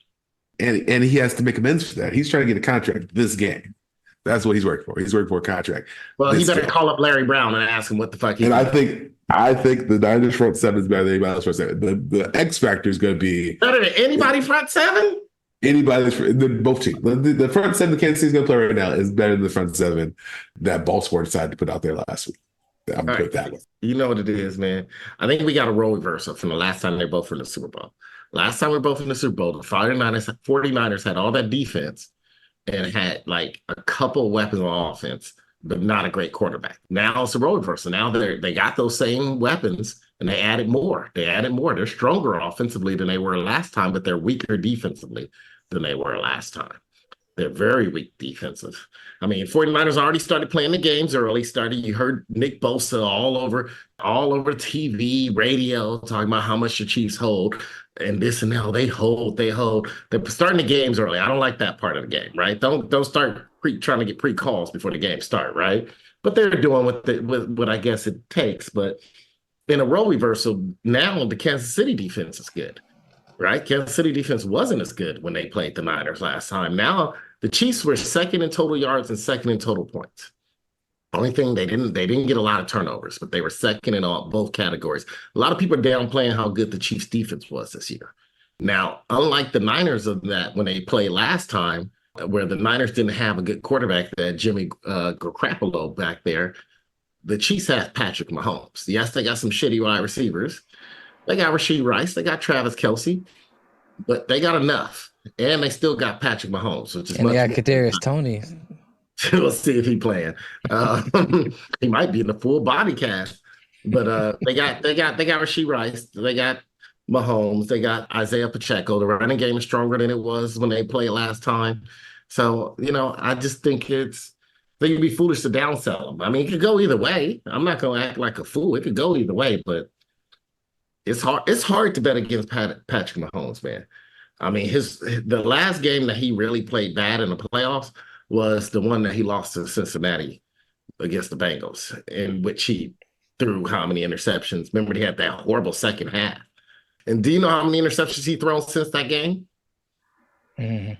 And he has to make amends for that. He's trying to get a contract this game. That's what he's working for. He's working for a contract. Well, he better call up Larry Brown and ask him what the fuck he's doing. I think the Niners front seven is better than anybody else front seven. The X factor is going to be better than anybody front seven. Both teams. The front seven the Kansas City's going to play right now is better than the front seven that Baltimore decided to put out there last week. I'm going to put that way. You know what it is, man. I think we got a role reversal from the last time they both were in the Super Bowl. Last time we were both in the Super Bowl, the 49ers had all that defense and had like a couple weapons on offense, but not a great quarterback. Now it's a role reversal. Now they got those same weapons and they added more. They're stronger offensively than they were last time, but they're weaker defensively than they were last time. They're very weak defensive. I mean, 49ers already started playing the games early. You heard Nick Bosa all over TV, radio, talking about how much the Chiefs hold and this and that. They hold. They're starting the games early. I don't like that part of the game, right? Don't start trying to get pre-calls before the game start, right? But they're doing what I guess it takes. But in a role reversal, now the Kansas City defense is good, right? Kansas City defense wasn't as good when they played the Niners last time. Now the Chiefs were second in total yards and second in total points. Only thing they didn't get a lot of turnovers, but they were second in both categories. A lot of people are downplaying how good the Chiefs defense was this year. Now, unlike the Niners of that when they played last time, where the Niners didn't have a good quarterback, that Jimmy Garoppolo back there, the Chiefs have Patrick Mahomes. Yes, they got some shitty wide receivers. They got Rashee Rice. They got Travis Kelce, but they got enough. And they still got Patrick Mahomes, which is and they got Kadarius Toney. We'll see if he's playing. He might be in the full body cast, but they got Rashee Rice. They got Mahomes. They got Isaiah Pacheco. The running game is stronger than it was when they played last time. So I just think they could be foolish to downsell them. I mean, it could go either way. I'm not going to act like a fool. It could go either way, but it's hard. It's hard to bet against Patrick Mahomes, man. I mean, the last game that he really played bad in the playoffs was the one that he lost to Cincinnati against the Bengals, in which he threw how many interceptions? Remember, he had that horrible second half. And do you know how many interceptions he's thrown since that game? Mm-hmm.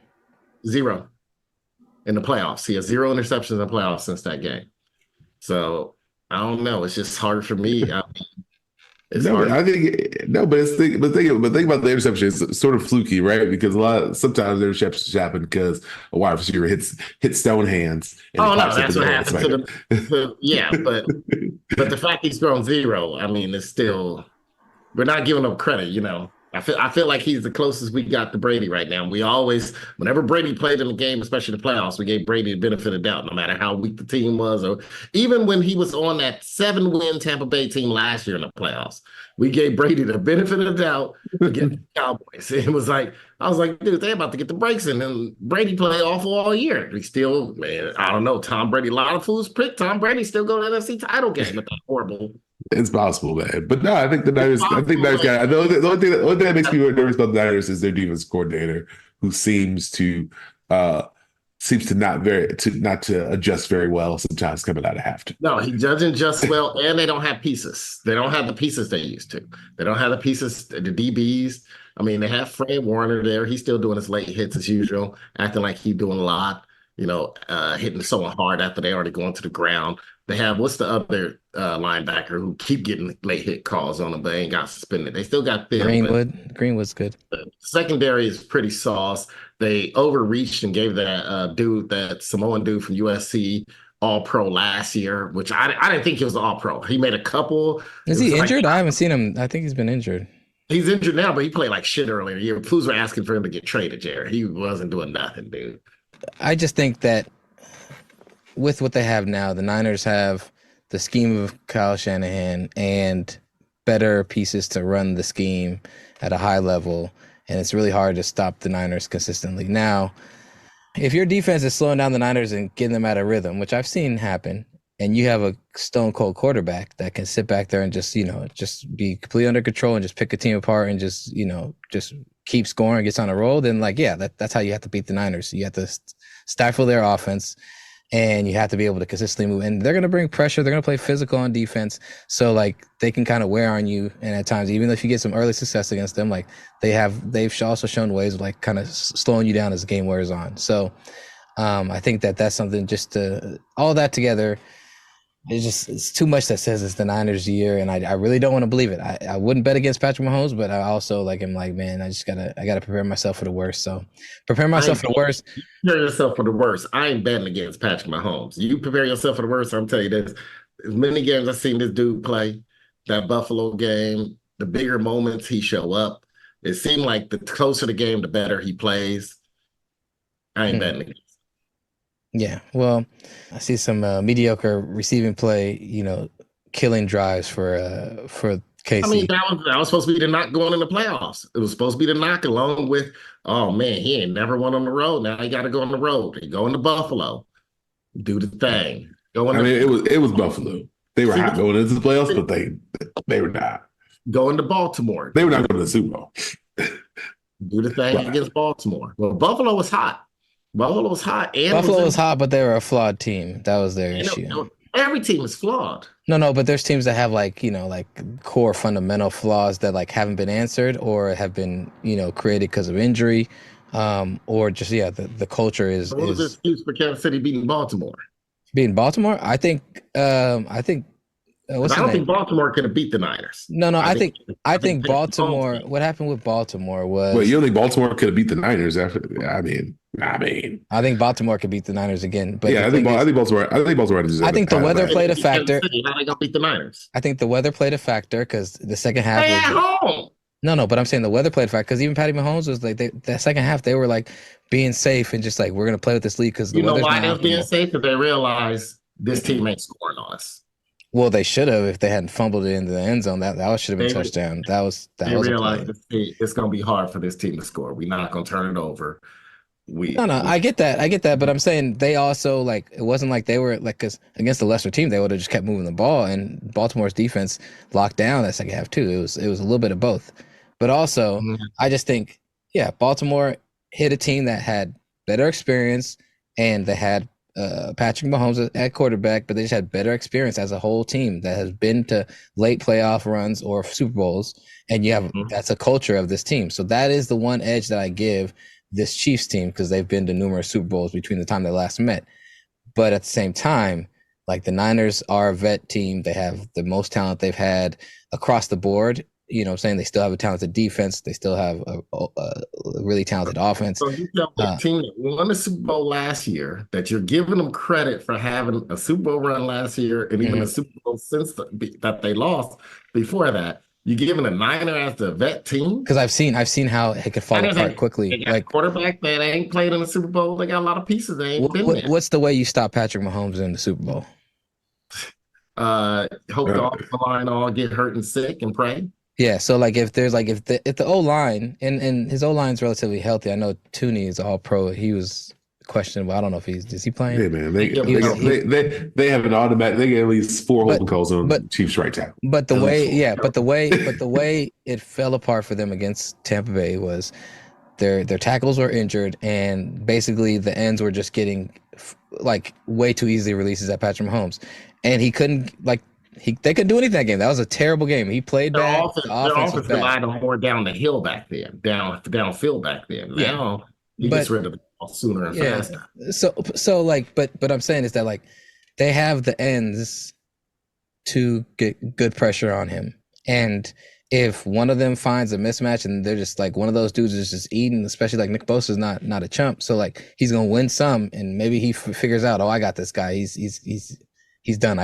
0 in the playoffs. He has 0 interceptions in the playoffs since that game. So I don't know. It's just hard for me. But think about the interception. It's sort of fluky, right? Because sometimes the interceptions happen because a wide receiver hits stone hands. Oh no, that's what happened but the fact he's thrown 0, I mean, it's still, we're not giving him credit, I feel like he's the closest we got to Brady right now. We always, whenever Brady played in the game, especially the playoffs, we gave Brady the benefit of doubt, no matter how weak the team was, or even when he was on that 7-win Tampa Bay team last year in the playoffs, we gave Brady the benefit of the doubt against the Cowboys. It was like, I was like, dude, they're about to get the breaks in, and Brady played awful all year. We still, man, I don't know. Tom Brady, a lot of fools pick Tom Brady still go to the NFC title game with that horrible. It's possible, man. But no, I think the Niners. The only thing that makes me nervous about the Niners is their defense coordinator, who seems to not to adjust very well sometimes coming out of halftime. No, he doesn't adjust well, and they don't have pieces. They don't have the pieces they used to. They don't have the pieces, the DBs. I mean, they have Fred Warner there. He's still doing his late hits as usual, acting like he's doing a lot. Hitting someone hard after they already going to the ground. They have, what's the other linebacker who keep getting late hit calls on them, but ain't got suspended. They still got them. Greenwood's good. The secondary is pretty sauce. They overreached and gave that Samoan dude from USC All-Pro last year, which I didn't think he was an All-Pro. He made a couple. Is he injured? I haven't seen him. I think he's been injured. He's injured now, but he played like shit earlier in the year. Fools were asking for him to get traded, Jared. He wasn't doing nothing, dude. I just think that with what they have now, the Niners have the scheme of Kyle Shanahan and better pieces to run the scheme at a high level, and it's really hard to stop the Niners consistently. Now, if your defense is slowing down the Niners and getting them out of rhythm, which I've seen happen, and you have a stone cold quarterback that can sit back there and just be completely under control and just pick a team apart and just keep scoring, gets on a roll, then that's how you have to beat the Niners. You have to stifle their offense, and you have to be able to consistently move. And they're going to bring pressure. They're going to play physical on defense. So they can kind of wear on you. And at times, even if you get some early success against them, they've also shown ways of kind of slowing you down as the game wears on. So I think that's something all that together. It's too much that says it's the Niners' year, and I really don't want to believe it. I wouldn't bet against Patrick Mahomes, but I also am man, I gotta prepare myself for the worst. So prepare myself for the worst. Prepare yourself for the worst. I ain't betting against Patrick Mahomes. You prepare yourself for the worst. I'm telling you this. As many games I've seen this dude play, that Buffalo game, the bigger moments he show up. It seemed like the closer the game, the better he plays. I ain't betting against. Yeah, well, I see some mediocre receiving play, killing drives for KC. I mean, that was supposed to be the knock going in the playoffs. It was supposed to be the knock along with, oh man, he ain't never won on the road. Now he got to go on the road. He go into Buffalo, do the thing. It was Buffalo. They were hot going into the playoffs, but they were not. Going to Baltimore. They were not going to the Super Bowl. Do the thing against Baltimore. Well, Buffalo was hot. Buffalo was hot. Buffalo was hot, but they were a flawed team. That was their issue. Every team is flawed. No, but there's teams that have core fundamental flaws that haven't been answered or have been created because of injury, or just the culture is. What was the excuse for Kansas City beating Baltimore? Beating Baltimore, I think. I don't think Baltimore could have beat the Niners. No, I think Baltimore. What happened with Baltimore was. Well, you don't think Baltimore could have beat the Niners after? I think Baltimore could beat the Niners again. But I think Baltimore. I think the weather played a factor. How they gonna beat the Niners? I think the weather played a factor because the second half. Stay at home. No, but I'm saying the weather played a factor because even Patty Mahomes was the second half they were being safe and just we're gonna play with this lead because the weather's why they was being safe? Because they realized this team ain't scoring on us. Well, they should have if they hadn't fumbled it into the end zone. That should have been a touchdown. They realized it's going to be hard for this team to score. We're not going to turn it over. I get that, but I'm saying they also it wasn't like they were because against the lesser team they would have just kept moving the ball, and Baltimore's defense locked down that second half too. It was a little bit of both, but also I just think Baltimore hit a team that had better experience and they had Patrick Mahomes at quarterback, but they just had better experience as a whole team that has been to late playoff runs or Super Bowls, and that's a culture of this team. So that is the one edge that I give this Chiefs team because they've been to numerous Super Bowls between the time they last met. But at the same time, the Niners are a vet team. They have the most talent they've had across the board. You know what I'm saying? They still have a talented defense. They still have a really talented offense. So you tell the team that won the Super Bowl last year that you're giving them credit for having a Super Bowl run last year and even a Super Bowl since that they lost before that. You're giving a Niner as the vet team? Because I've seen how it could fall apart quickly. They got quarterback that ain't played in the Super Bowl. They got a lot of pieces. They ain't been there. What's the way you stop Patrick Mahomes in the Super Bowl? Hope the offensive line all get hurt and sick and pray. Yeah, so if the O line and his O line's relatively healthy. I know Tooney is all pro. He was questionable. I don't know if is he playing? Hey man, they have an automatic. They get at least 4 holding calls on Chiefs right tackle. But the way it fell apart for them against Tampa Bay was their tackles were injured and basically the ends were just getting way too easily releases at Patrick Mahomes, and he couldn't they couldn't do anything that game. That was a terrible game. He played bad. Their offense relied on more down the hill back then, downfield back then. Now he gets rid of the ball sooner and faster. But I'm saying is that they have the ends to get good pressure on him, and if one of them finds a mismatch and they're just one of those dudes is just eating, especially Nick Bosa's not a chump, so he's gonna win some, and maybe he figures out, I got this guy. He's done.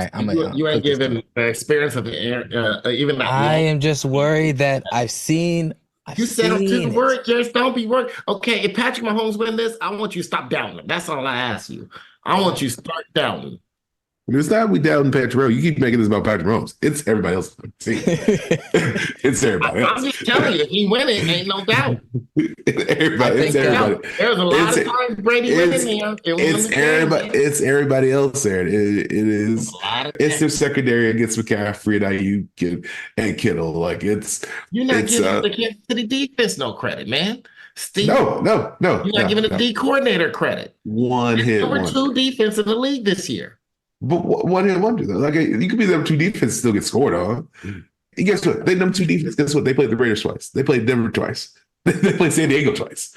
You ain't given the experience of even. I am just worried that I've seen. You said I'm too worried. Just don't be worried. Okay, if Patrick Mahomes win this, I want you to stop doubting him. That's all I ask you. I want you to start doubting. It's not we down Patrick Mahomes. You keep making this about Patrick Mahomes. It's everybody else on the team. It's everybody else. I'm just telling you, if he win it, ain't no doubt. It's everybody. There's a lot of times Brady winning there. It's everybody else there. It's their secondary against McCaffrey and Ayuk and Kittle. Like you're not giving the Kansas City defense no credit, man. Steve, no. You're not giving the D coordinator credit. Number 2 defense in the league this year. But one hit wonder though. Like you could be the number 2 defense, still get scored on. And guess what? They number 2 defense. Guess what? They played the Raiders twice. They played Denver twice. They played San Diego twice.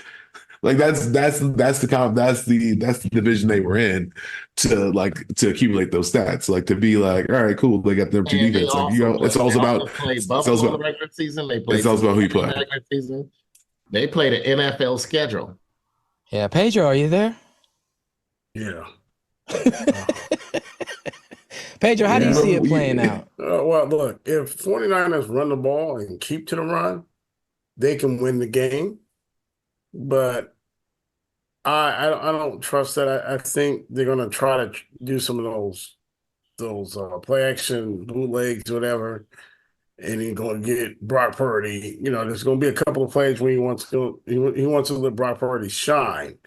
Like that's the division they were in to accumulate those stats. Like to be like, all right, cool. They got the number 2 defense. Like it's all about the regular season. They played. It's all about who you play. Season. They played an NFL schedule. Yeah, Pedro, are you there? Yeah. Pedro, how do you see it playing out? Well, look, if 49ers run the ball and keep to the run, they can win the game. But I don't trust that. I think they're going to try to do some of those play action bootlegs, whatever, and he's going to get Brock Purdy. There's going to be a couple of plays where he wants to let Brock Purdy shine,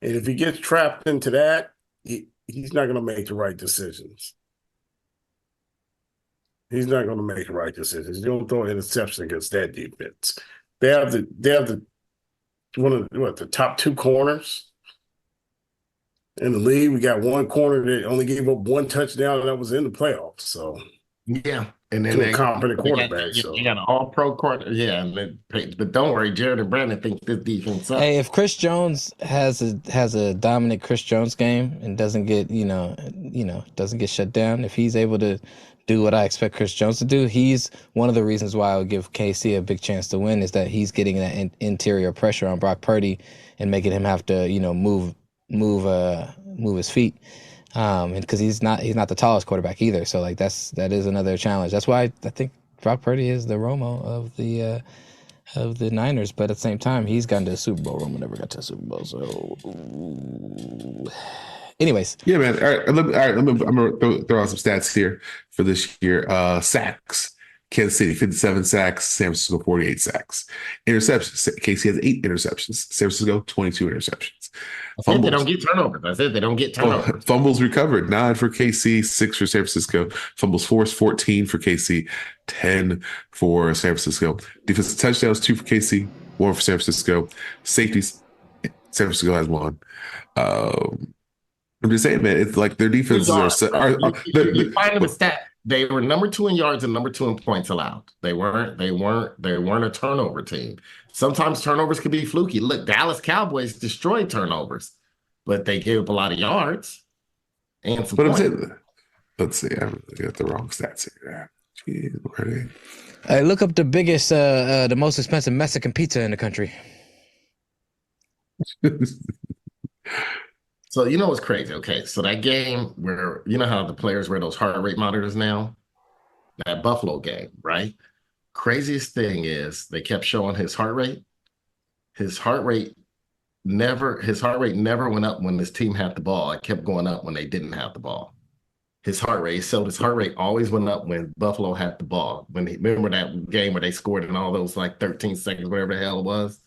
and if he gets trapped into that, he's not going to make the right decisions. He's not going to make the right decisions. You don't throw an interception against that defense. They have the top 2 corners in the league. We got one corner that only gave up 1 touchdown, and that was in the playoffs. So yeah, and then a competent quarterback. You got an all-pro quarter. Yeah, but don't worry, Jared and Brandon think this defense sucks. Hey, if Chris Jones has a dominant Chris Jones game and doesn't get doesn't get shut down, if he's able to do what I expect Chris Jones to do, he's one of the reasons why I would give KC a big chance to win, is that he's getting that interior pressure on Brock Purdy and making him have to move his feet, and because he's not the tallest quarterback either. So like that is another challenge. That's why I think Brock Purdy is the Romo of the Niners, but at the same time he's gotten to the Super Bowl. Romo never got to the Super Bowl, so. Anyways. Yeah, man. All right. I'm going to throw out some stats here for this year. Sacks. Kansas City, 57 sacks. San Francisco, 48 sacks. Interceptions. KC has 8 interceptions. San Francisco, 22 interceptions. They don't get turnovers. That's it. They don't get turnovers. Fumbles recovered, 9 for KC, 6 for San Francisco. Fumbles forced, 14 for KC, 10 for San Francisco. Defensive touchdowns, 2 for KC, 1 for San Francisco. Safeties, San Francisco has 1. I'm just saying, man, it's like their defenses are you find the stat. They were number 2 in yards and number 2 in points allowed. They weren't a turnover team. Sometimes turnovers could be fluky. Look, Dallas Cowboys destroyed turnovers, but they gave up a lot of yards and some points. Let's see, I got the wrong stats here. Jeez, ready? Hey, look up the biggest, the most expensive Mexican pizza in the country. So you know what's crazy? Okay, so that game where how the players wear those heart rate monitors now? That Buffalo game, right? Craziest thing is they kept showing his heart rate. His heart rate never went up when his team had the ball. It kept going up when they didn't have the ball. His heart rate always went up when Buffalo had the ball. Remember that game where they scored in all those like 13 seconds, whatever the hell it was?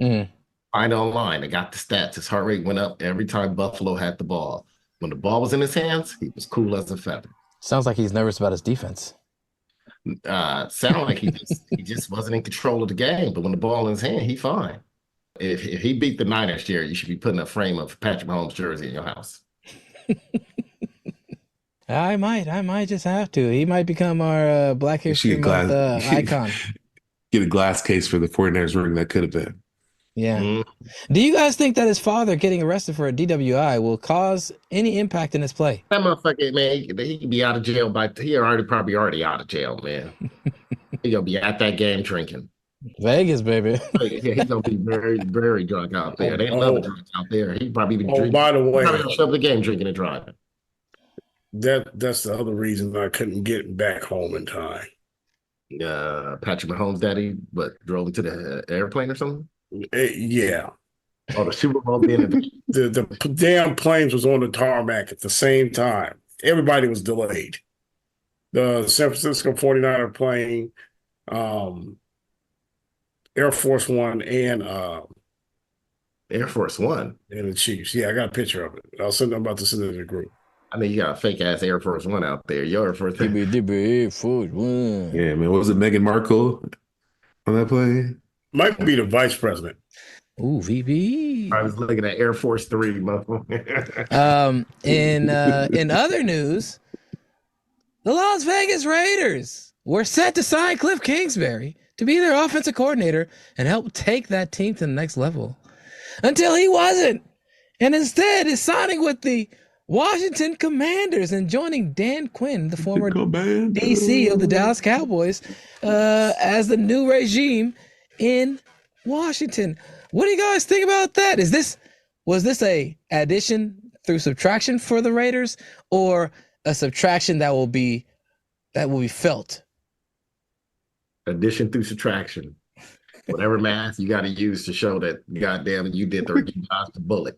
Mm-hmm. Find it online. I got the stats. His heart rate went up every time Buffalo had the ball. When the ball was in his hands, he was cool as a feather. Sounds like he's nervous about his defense. Sound like he just wasn't in control of the game. But when the ball in his hand, he fine. If he beat the Niners, Jerry, you should be putting a frame of Patrick Mahomes jersey in your house. I might just have to. He might become our Black History Month icon. Get a glass case for the 49ers ring that could have been. Yeah. Mm-hmm. Do you guys think that his father getting arrested for a DWI will cause any impact in his play? That motherfucker, man, he can be out of jail probably already out of jail, man. He gonna be at that game drinking. Vegas, baby. Yeah, he's gonna be very, very drunk out there. They love drunk out there. He probably be drinking. By the way, show the game drinking and driving. That's the other reason I couldn't get back home in time. Patrick Mahomes' daddy, drove into the airplane or something? Yeah. Oh, the Super Bowl being the damn planes was on the tarmac at the same time. everybody was delayed. The San Francisco 49er plane, Air Force One, and Air Force One and the Chiefs. Yeah, I got a picture of it. I'm about to send it in the group. I mean, you got a fake ass Air Force One out there. Your Air Force One. Air Force One. Yeah, man. What was it, Meghan Markle on that plane? Might be the vice president. Ooh, VP. I was looking at Air Force 3, motherfucker. In other news, the Las Vegas Raiders were set to sign Cliff Kingsbury to be their offensive coordinator and help take that team to the next level. Until he wasn't. And instead is signing with the Washington Commanders and joining Dan Quinn, the former DC of the Dallas Cowboys, as the new regime in Washington. What do you guys think about that? Was this a addition through subtraction for the Raiders, or a subtraction that will be felt? Addition through subtraction. Whatever math you got to use to show that, goddamn, you did you dodged the bullet.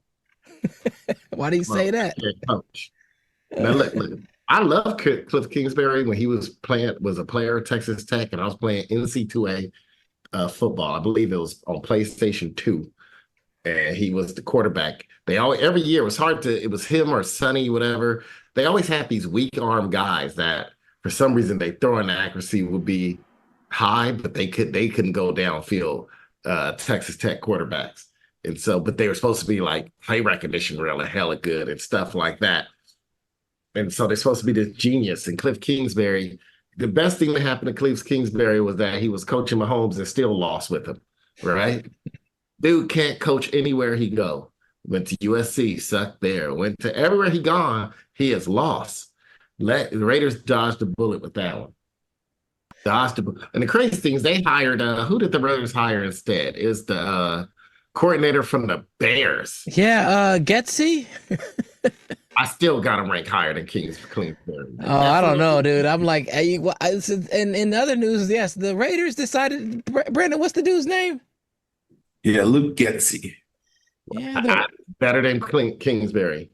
Why do you say that? Coach. Now look, I love Cliff Kingsbury when he was a player at Texas Tech, and I was playing NC2A football. I believe it was on PlayStation 2, and he was the quarterback. Every year it was him or Sonny, whatever. They always had these weak arm guys that for some reason they throw in accuracy would be high, but they couldn't go downfield. Texas Tech quarterbacks. And so, but they were supposed to be like play recognition really hella good and stuff like that. And so they're supposed to be this genius. And Cliff Kingsbury, the best thing that happened to Cliff Kingsbury was that he was coaching Mahomes and still lost with him, right? Dude can't coach anywhere he go. Went to USC, sucked there. Went to everywhere he gone, he has lost. The Raiders dodged the bullet with that one. And the crazy thing is they hired, who did the Raiders hire instead? Is the coordinator from the Bears. Yeah, Getsy. I still got him ranked higher than Kingsbury. Oh, I don't know, dude. I'm like, and in other news, yes, the Raiders decided. Brandon, what's the dude's name? Yeah, Luke Getsy. Yeah, better than Kingsbury.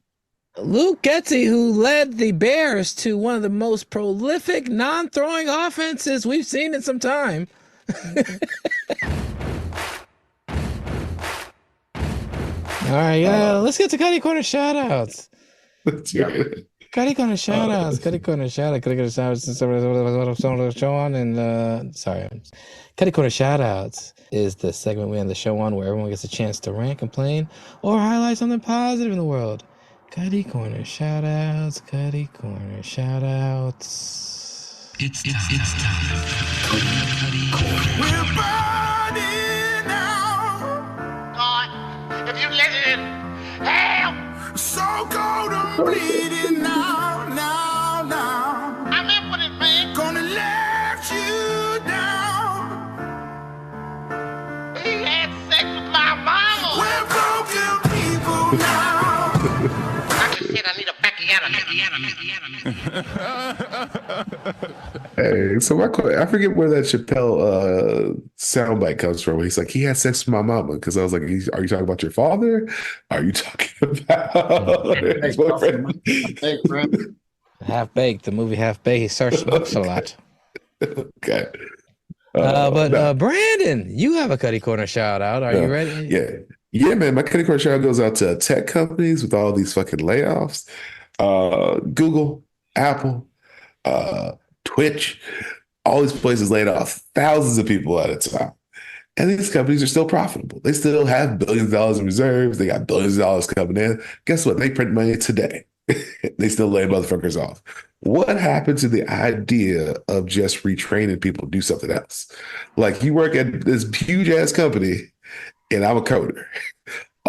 Luke Getsy, who led the Bears to one of the most prolific non-throwing offenses we've seen in some time. All right, let's get to Cuddy Corner shout-outs. Cuddy Corner shout-outs. Cuddy Corner shout-outs. Cuddy Corner shout-outs. Show on and Cuddy Corner shout-outs is the segment we end the show on where everyone gets a chance to rant, complain, or highlight something positive in the world. Cuddy Corner shout-outs. Cuddy Corner shout-outs. It's time for Cuddy Corner. We're burning now. God, if you listen, help! So cold I'm bleeding now, now, now. I'm in for this, man. Gonna let you down. He had sex with my mama. We're broken people now. I just said I need a Hey, so I forget where that Chappelle soundbite comes from. He's like, he had sex with my mama. Because I was like, are you talking about your father? Are you talking about his boyfriend? Half Baked, the movie Half Baked. He smokes a lot. Okay. But Brandon, you have a Cuddy Corner shout out. Are you ready? Yeah, man. My Cuddy Corner shout out goes out to tech companies with all these fucking layoffs. Google, Apple, Twitch, all these places laid off thousands of people at a time. And these companies are still profitable. They still have billions of dollars in reserves. They got billions of dollars coming in. Guess what? They print money today. They still lay motherfuckers off. What happened to the idea of just retraining people to do something else? Like, you work at this huge ass company and I'm a coder.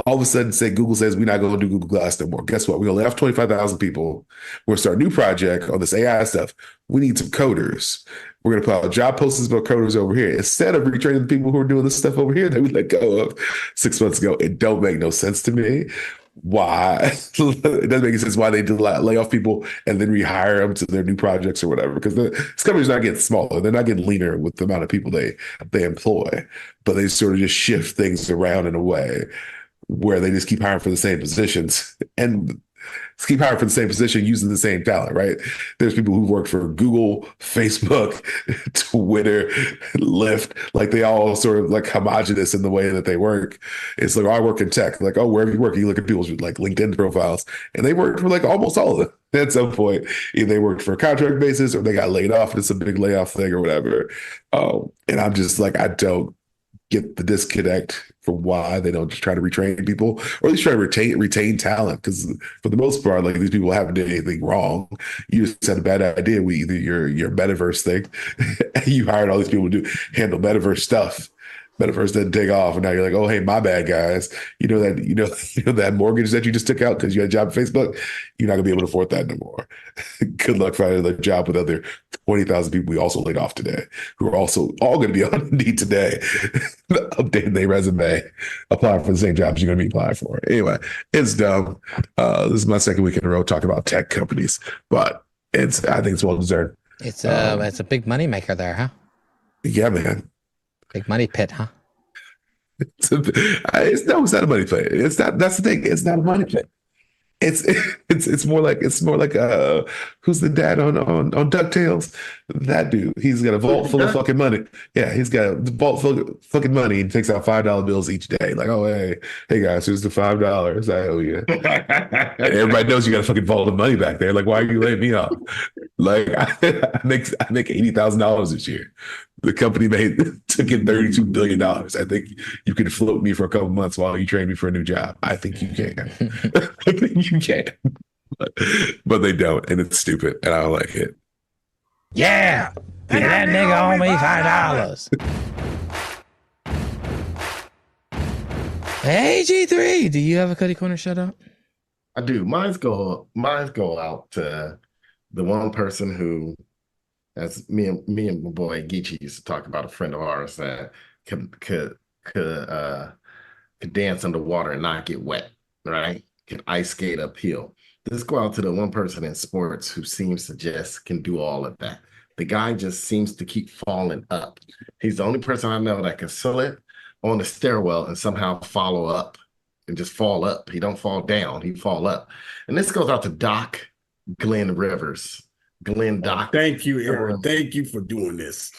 All of a sudden, Google says we're not going to do Google Glass no more. Guess what? We're going to lay off 25,000 people. We're going to start a new project on this AI stuff. We need some coders. We're going to put out job postings about coders over here. Instead of retraining the people who are doing this stuff over here that we let go of 6 months ago, it don't make no sense to me. Why? It doesn't make any sense why they do lay off people and then rehire them to their new projects or whatever. Because this company's not getting smaller. They're not getting leaner with the amount of people they employ. But they sort of just shift things around in a way where they just keep hiring for the same positions. And Let's keep hiring for the same position using the same talent, right? There's people who worked for Google, Facebook, Twitter, Lyft. Like they all sort of like homogenous in the way that they work. It's like, oh, I work in tech. Like, oh, wherever you work, you look at people's like LinkedIn profiles, and they worked for like almost all of them. At some point, either they worked for a contract basis or they got laid off. It's a big layoff thing or whatever. And I'm just like, I don't get the disconnect for why they don't just try to retrain people, or at least try to retain talent. Because for the most part, like these people haven't done anything wrong. You just had a bad idea. Either your metaverse thing, you hired all these people to handle metaverse stuff. Metaverse didn't take off, and now you're like, oh, hey, my bad, guys. You know that mortgage that you just took out because you had a job at Facebook. You're not gonna be able to afford that no more. Good luck finding another job with other 20,000 people we also laid off today, who are also all going to be on Indeed today, updating their resume, applying for the same jobs you're going to be applying for. Anyway, it's dumb. This is my second week in a row talking about tech companies, but I think it's well deserved. It's a big money maker there, huh? Yeah, man. Big money pit, huh? It's not a money pit. It's not. That's the thing. It's not a money pit. It's more like who's the dad on DuckTales? That dude. He's got a vault full of fucking money. Yeah, he's got a vault full of fucking money and takes out $5 bills each day. Like, oh hey guys, here's the $5 I owe you. And everybody knows you got a fucking vault of money back there. Like, why are you laying me off? Like, I make $80,000 this year. The company took in $32 billion. I think you can float me for a couple months while you train me for a new job. I think you can. I think you can. But they don't, and it's stupid, and I don't like it. Yeah, that nigga owe me $5. Hey, G3, do you have a Cuddy Corner shout out? I do. Mine's go out to the one person who, as me and my boy Geechee used to talk about, a friend of ours that could dance underwater and not get wet, right? Can ice skate uphill. Let's go out to the one person in sports who seems to just can do all of that. The guy just seems to keep falling up. He's the only person I know that can slip on the stairwell and somehow follow up and just fall up. He don't fall down, he fall up. And this goes out to Doc Glenn Rivers. Doc. Thank you, Aaron. Thank you for doing this.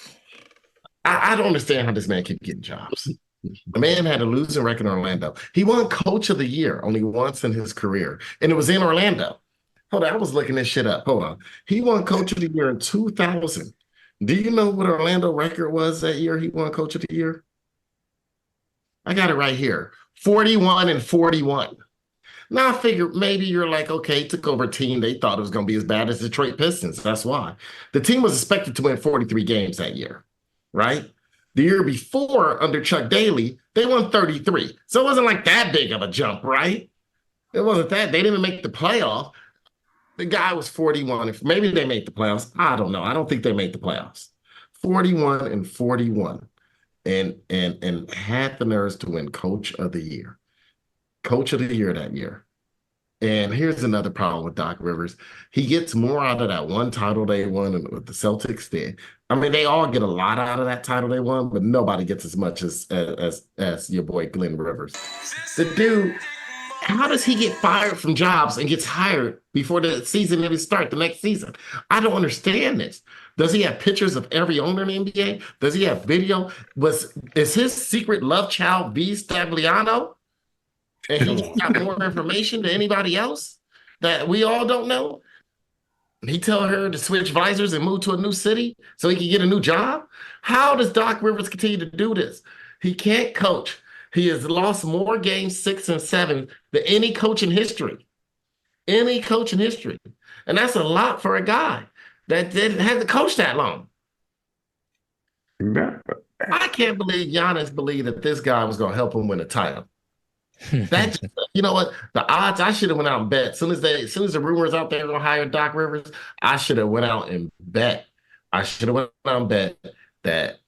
I don't understand how this man keep getting jobs. The man had a losing record in Orlando. He won Coach of the Year only once in his career, and it was in Orlando. Hold on, I was looking this shit up. Hold on. He won Coach of the Year in 2000. Do you know what Orlando record was that year he won Coach of the Year? I got it right here. 41-41. Now I figure maybe you're like, okay, he took over a team. They thought it was going to be as bad as Detroit Pistons. That's why. The team was expected to win 43 games that year, right? The year before, under Chuck Daly, they won 33. So it wasn't like that big of a jump, right? It wasn't that. They didn't make the playoff. The guy was 41. Maybe they made the playoffs. I don't know. I don't think they made the playoffs. 41-41. And had the nerves to win Coach of the Year. Coach of the Year that year. And here's another problem with Doc Rivers. He gets more out of that one title they won than what the Celtics did. I mean, they all get a lot out of that title they won, but nobody gets as much as your boy Glenn Rivers. The dude, how does he get fired from jobs and gets hired before the season even starts the next season? I don't understand this. Does he have pictures of every owner in the NBA? Does he have video? Is his secret love child B. Stagliano? And he got more information than anybody else that we all don't know? And he tell her to switch visors and move to a new city so he can get a new job? How does Doc Rivers continue to do this? He can't coach. He has lost more games 6 and 7 than any coach in history. Any coach in history. And that's a lot for a guy that hasn't coached that long. I can't believe Giannis believed that this guy was going to help him win a title. That, you know what? The odds, I should have went out and bet. As soon as the rumors out there going to hire Doc Rivers, I should have went out and bet. I should have went out and bet that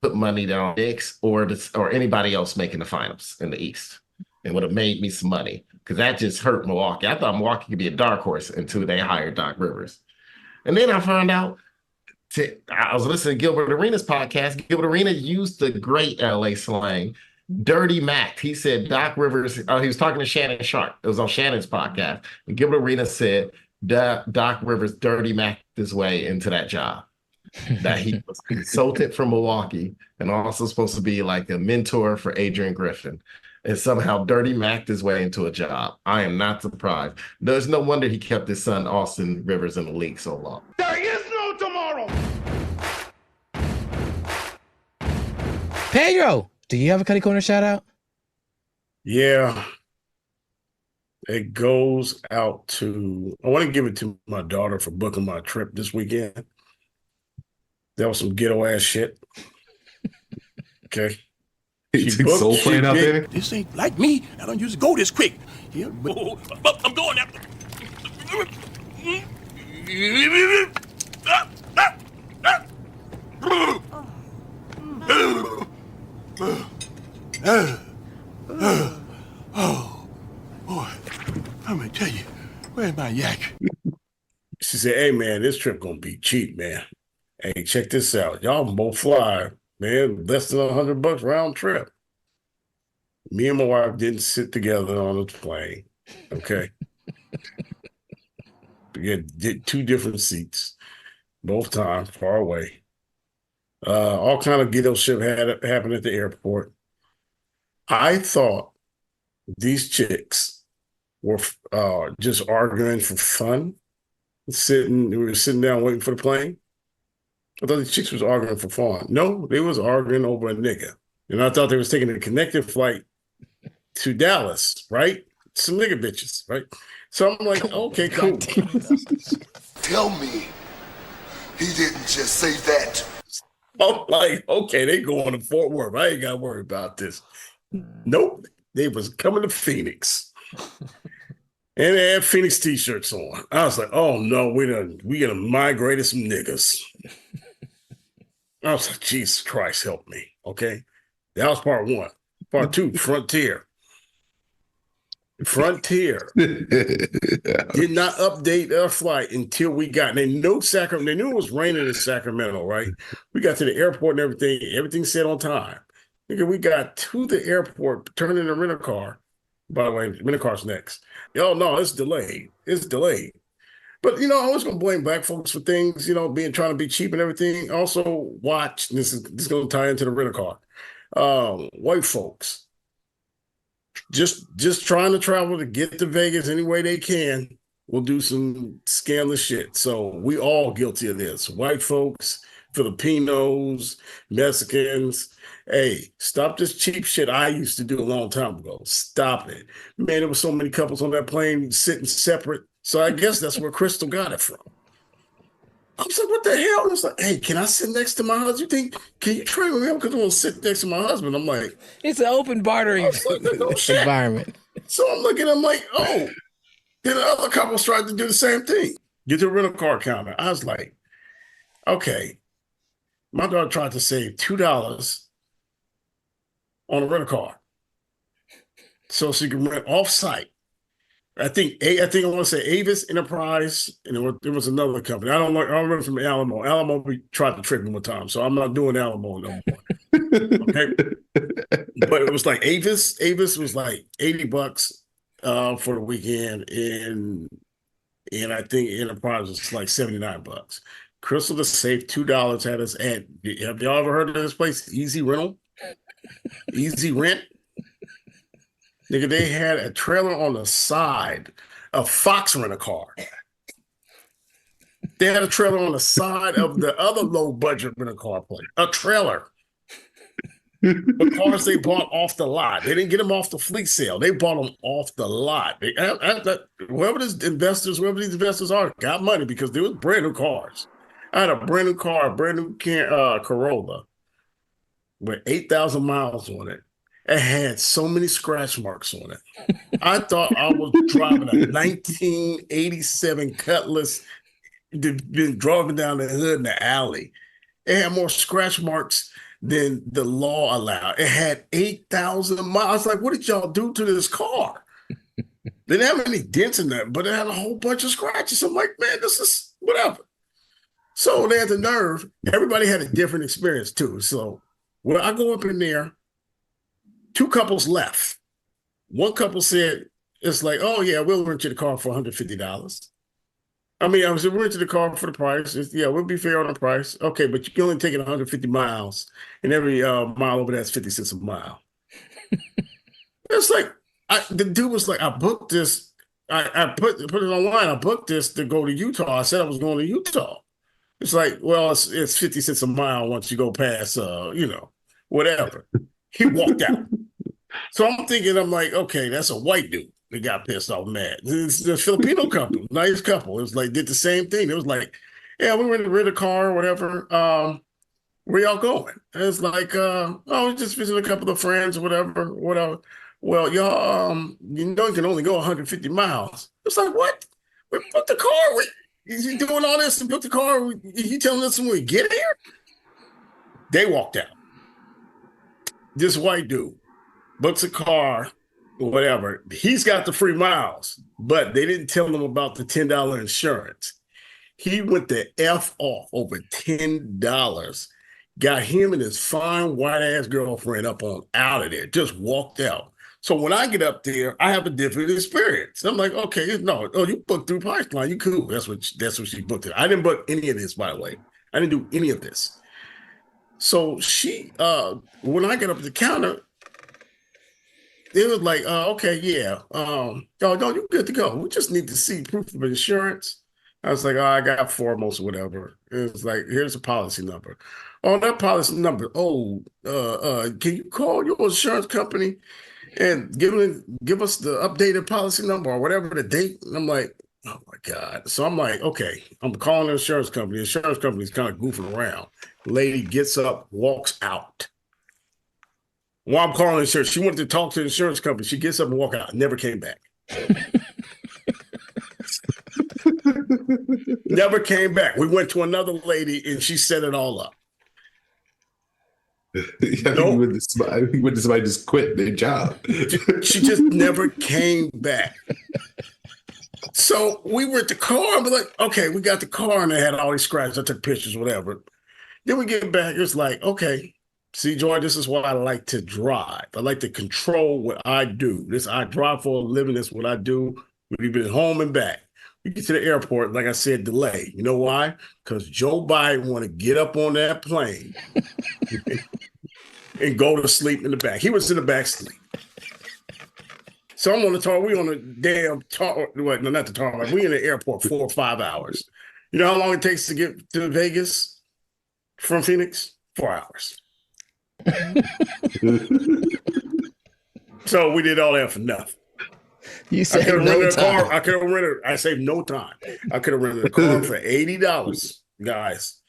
put money down on Knicks or anybody else making the finals in the East, and would have made me some money, because that just hurt Milwaukee. I thought Milwaukee could be a dark horse until they hired Doc Rivers. And then I found out, I was listening to Gilbert Arenas' podcast. Gilbert Arenas used the great LA slang Dirty Mac. He said Doc Rivers, he was talking to Shannon Sharp. It was on Shannon's podcast. And Gilbert Arenas said Doc Rivers Dirty Mac his way into that job. That he was a consultant from Milwaukee and also supposed to be like a mentor for Adrian Griffin. And somehow Dirty Mac his way into a job. I am not surprised. There's no wonder he kept his son Austin Rivers in the league so long. There is no tomorrow. Pedro, do you have a Cuddy Corner shout out? Yeah. It goes out to, I want to give it to my daughter for booking my trip this weekend. That was some ghetto ass shit. Okay. She soul playing out there? This ain't like me. I don't usually go this quick. Yeah, but I'm going after. Oh, boy. I'm going to tell you, where's my yak? She said, hey, man, this trip going to be cheap, man. Hey, check this out. Y'all can both fly, man, less than $100 round trip. Me and my wife didn't sit together on the plane, okay? We did 2 different seats, both times, far away. All kind of ghetto shit happened at the airport. I thought these chicks were just arguing for fun, we were sitting down waiting for the plane. I thought these chicks was arguing for fun. No, they was arguing over a nigga. And I thought they was taking a connected flight to Dallas, right? Some nigga bitches, right? So I'm like, okay, cool. Tell me he didn't just say that. I'm like, okay, they going to Fort Worth. I ain't got to worry about this. Nope. They was coming to Phoenix. And they had Phoenix t-shirts on. I was like, oh no, we gonna migrate some niggas. I was like, Jesus Christ, help me. Okay. That was part 1. Part 2, Frontier. Frontier did not update our flight until we got, they knew Sacramento, they knew it was raining in Sacramento, right? We got to the airport and everything said on time. Nigga, we got to the airport, turned in a rental car. By the way, rental car's next. Oh no, it's delayed. It's delayed. But, I was going to blame black folks for things, trying to be cheap and everything. Also, watch, this is going to tie into the rental car. White folks, just trying to travel to get to Vegas any way they can, will do some scandalous shit. So we all guilty of this. White folks, Filipinos, Mexicans. Hey, stop this cheap shit I used to do a long time ago. Stop it. Man, there were so many couples on that plane sitting separate. So I guess that's where Crystal got it from. I was like, what the hell? I was like, hey, can I sit next to my husband? Can you train with me? Because I want to sit next to my husband. I'm like, it's an open bartering environment. So I'm looking, I'm like, oh. Then the other couples tried to do the same thing. Get the rental car counter. I was like, okay. My daughter tried to save $2 on a rental car so she could rent off-site. I think I want to say Avis Enterprise, and there was another company. I don't remember from Alamo. Alamo, we tried to trick me one time, so I'm not doing Alamo no more. Okay, but it was like Avis. Avis was like $80 for the weekend, and I think Enterprise was like $79. Crystal just saved $2. Had us at. Have y'all ever heard of this place? Easy Rental, Easy Rent. Nigga, they had a trailer on the side of Fox Rent-A-Car. They had a trailer on the side of the other low-budget rent-a-car place. A trailer. The cars they bought off the lot. They didn't get them off the fleet sale. They bought them off the lot. Whoever these investors are, got money because there was brand new cars. I had a brand new car, a brand new Corolla with 8,000 miles on it. It had so many scratch marks on it. I thought I was driving a 1987 Cutlass, been driving down the hood in the alley. It had more scratch marks than the law allowed. It had 8,000 miles. I was like, what did y'all do to this car? They didn't have any dents in that, but it had a whole bunch of scratches. I'm like, man, this is whatever. So they had the nerve. Everybody had a different experience too. So when I go up in there, Two couples left. One couple said, it's like, oh, yeah, we'll rent you the car for $150. I mean, I was renting the car for the price. We'll be fair on the price. Okay, but you can only take it 150 miles, and every mile over that's 50 cents a mile. It's like, the dude was like, I booked this. I put it online. I booked this to go to Utah. I said I was going to Utah. It's like, well, it's 50 cents a mile once you go past, whatever. He walked out. So I'm like, okay, that's a white dude that got pissed off mad. It's the Filipino couple, nice couple. It was like, did the same thing. It was like, yeah, we were in a car or whatever. Where y'all going? And it's like, just visiting a couple of friends or whatever. Well, y'all, you can only go 150 miles. It's like, what? We booked the car. You doing all this and booked the car? You telling us when we get here? They walked out. This white dude books a car, whatever. He's got the free miles, but they didn't tell him about the $10 insurance. He went the F off over $10. Got him and his fine white-ass girlfriend up on out of there, just walked out. So when I get up there, I have a different experience. I'm like, okay, you booked through Pipeline, you cool. That's what she booked it. I didn't book any of this, by the way. I didn't do any of this. So she, when I get up at the counter, it was like, okay, yeah. You're good to go. We just need to see proof of insurance. I was like, I got Foremost or whatever. It was like, here's a policy number. Oh, that policy number. Oh, can you call your insurance company and give us the updated policy number or whatever the date? And I'm like, oh my God. So I'm like, okay, I'm calling the insurance company. The insurance company's kind of goofing around. Lady gets up, walks out. While I'm calling insurance, she wanted to talk to the insurance company. She gets up and walks out. Never came back. Never came back. We went to another lady and she set it all up. I think somebody just quit their job. She just never came back. So we were at the car and we're like, okay, we got the car and they had all these scratches. I took pictures, whatever. Then we get back. It's like, okay, see, Joy, this is why I like to drive. I like to control what I do. I drive for a living. That's what I do. We've been home and back. We get to the airport, like I said, delay. You know why? Because Joe Biden want to get up on that plane and go to sleep in the back. He was in the back sleep. So I'm on the tar. We on the damn tar. Well, no, not the tar. We in the airport 4 or 5 hours. You know how long it takes to get to Vegas from Phoenix? 4 hours. So we did all that for nothing. You saved no time. I could have rented. I saved no time. I could have rented a car for $80, guys.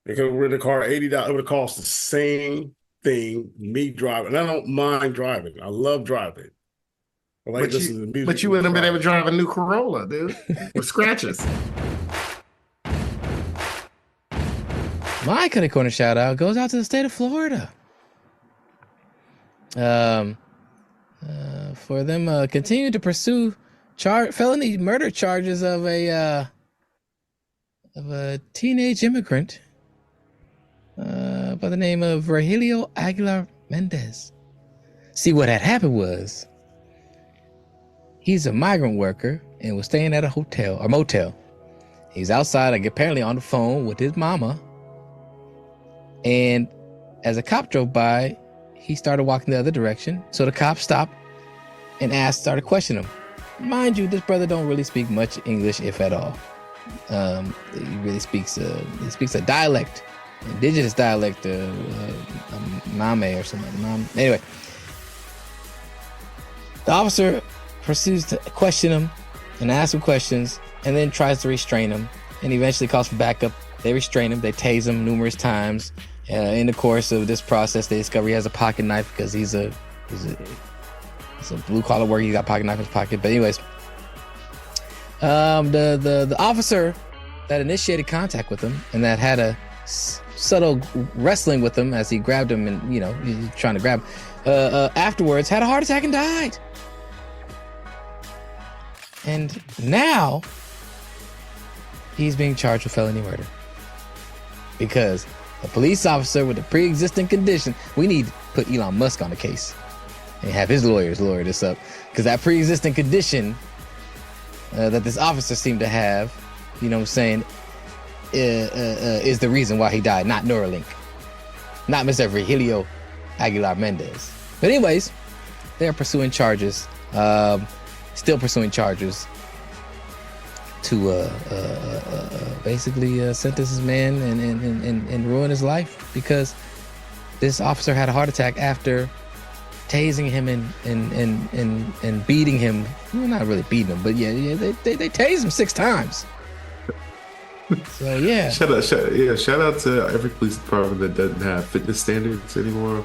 I could have rented a car $80. It would have cost the same thing. Me driving. And I don't mind driving. I love driving. I like listening to music. But you wouldn't have been able to drive a new Corolla, dude, with scratches. My Cutty Corner shout out goes out to the state of Florida. For them continuing to pursue felony murder charges of a teenage immigrant by the name of Rogelio Aguilar Mendez. See, what had happened was he's a migrant worker and was staying at a hotel or motel. He's outside, like, apparently on the phone with his mama. And as a cop drove by, he started walking the other direction. So the cop stopped and started questioning him. Mind you, this brother don't really speak much English, if at all. He really speaks a dialect, indigenous dialect, Mame or something. Anyway, the officer proceeds to question him and ask him questions, and then tries to restrain him, and eventually calls for backup. They restrain him. They tase him numerous times. In the course of this process, they discover he has a pocket knife because he's a blue collar worker. He got a pocket knife in his pocket. But anyways, the officer that initiated contact with him and that had a subtle wrestling with him as he grabbed him and he's trying to grab him, afterwards had a heart attack and died. And now he's being charged with felony murder because a police officer with a pre-existing condition. We need to put Elon Musk on the case. and have his lawyers lawyer this up, because that pre-existing condition that this officer seemed to have, you know what I'm saying, is the reason why he died, not Neralink, not Mr. Virgilio Aguilar Mendez. But anyways, they're pursuing charges, still pursuing charges to basically sentence this man and ruin his life, because this officer had a heart attack after tasing him and beating him. Well, not really beating him, but yeah, they tased him 6 times. So yeah. Shout out to every police department that doesn't have fitness standards anymore.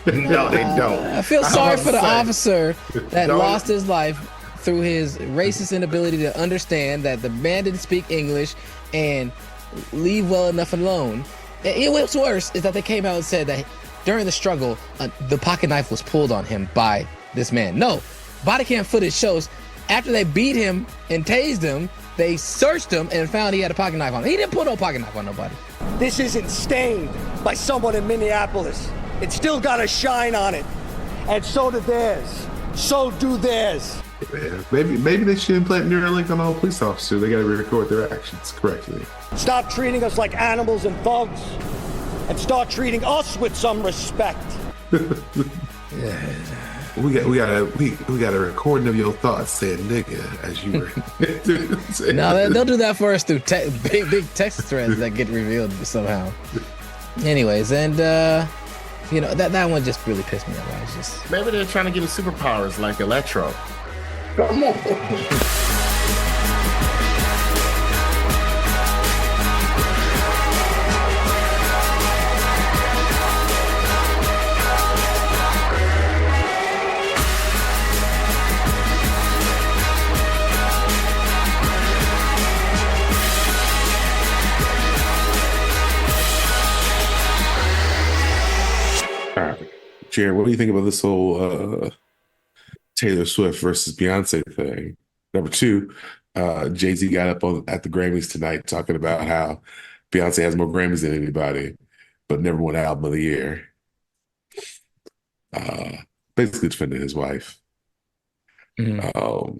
No, they don't. I feel sorry for the officer that lost his life through his racist inability to understand that the man didn't speak English and leave well enough alone. What's worse is that they came out and said that during the struggle, the pocket knife was pulled on him by this man. No, body cam footage shows after they beat him and tased him, they searched him and found he had a pocket knife on him. He didn't put no pocket knife on nobody. This isn't stained by someone in Minneapolis. It's still got a shine on it. And so do theirs. So do theirs. Yeah, maybe they should implant Neralink on all police officers. They got to record their actions correctly. Stop treating us like animals and thugs, and start treating us with some respect. We got a recording of your thoughts saying "nigga" as you were. No, they'll do that for us through big text threads that get revealed somehow. Anyways, and you know that one just really pissed me off. I was just maybe they're trying to give him superpowers like Electro. Come on. Jared, what do you think about this whole Taylor Swift versus Beyonce thing? Number 2, Jay-Z got up at the Grammys tonight talking about how Beyonce has more Grammys than anybody, but never won Album of the Year. Basically defending his wife. Let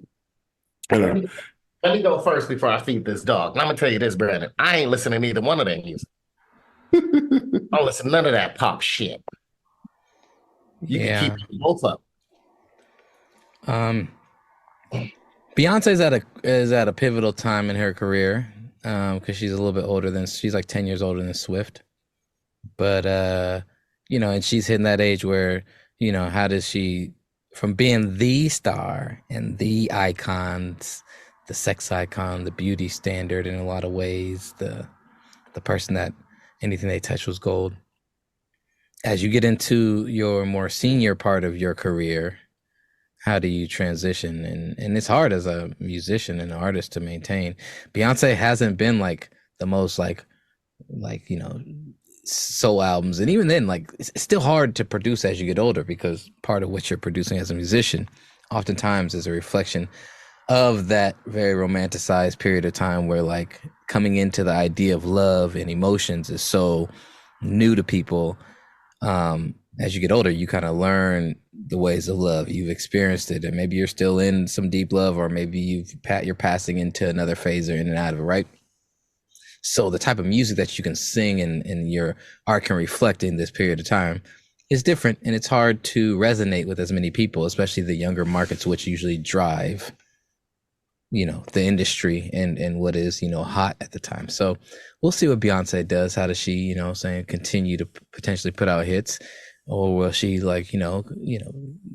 me go first before I feed this dog. And I'm going to tell you this, Brandon. I ain't listening to either one of their music. I don't listen to none of that pop shit. You can keep both up. Beyonce's at a pivotal time in her career, because she's a little bit older she's like 10 years older than Swift. But you know, and she's hitting that age where, you know, how does she, from being the star and the icons, the sex icon, the beauty standard in a lot of ways, the person that anything they touch was gold. As you get into your more senior part of your career, how do you transition? And it's hard as a musician and an artist to maintain. Beyonce hasn't been like the most like, you know, soul albums. And even then, like, it's still hard to produce as you get older, because part of what you're producing as a musician oftentimes is a reflection of that very romanticized period of time where, like, coming into the idea of love and emotions is so new to people. As you get older, you kind of learn the ways of love. You've experienced it, and maybe you're still in some deep love, or maybe you're passing into another phase or in and out of it, right? So the type of music that you can sing and your art can reflect in this period of time is different, and it's hard to resonate with as many people, especially the younger markets, which usually drive, you know, the industry and what is, you know, hot at the time. So we'll see what Beyonce does. How does she, you know, continue to potentially put out hits, or will she, like, you know,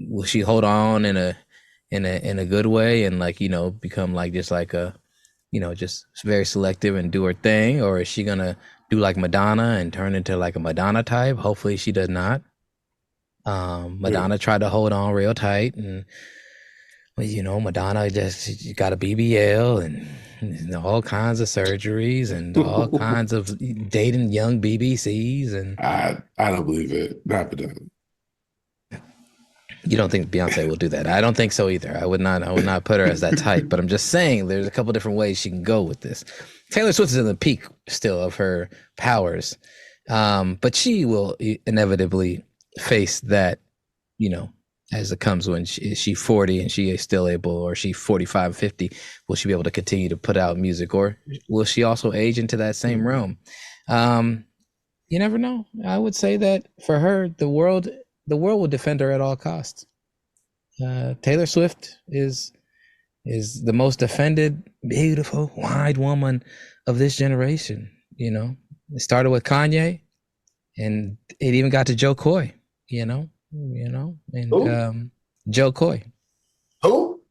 will she hold on in a good way and, like, you know, become like just like a, you know, just very selective and do her thing? Or is she gonna do like Madonna and turn into like a Madonna type? Hopefully she does not. Madonna tried to hold on real tight, and, you know, Madonna she got a BBL and all kinds of surgeries and all kinds of dating young BBCs. And I don't believe it. Not Madonna. You don't think Beyonce will do that? I don't think so either. I would not put her as that type. But I'm just saying there's a couple different ways she can go with this. Taylor Swift is in the peak still of her powers, but she will inevitably face that, you know, as it comes when she 40 and she is still able, or she 45, 50, will she be able to continue to put out music, or will she also age into that same realm? You never know. I would say that for her, the world will defend her at all costs. Taylor Swift is the most defended, beautiful, wide woman of this generation. You know, it started with Kanye, and it even got to Joe Coy. And Who? Joe Coy. Who?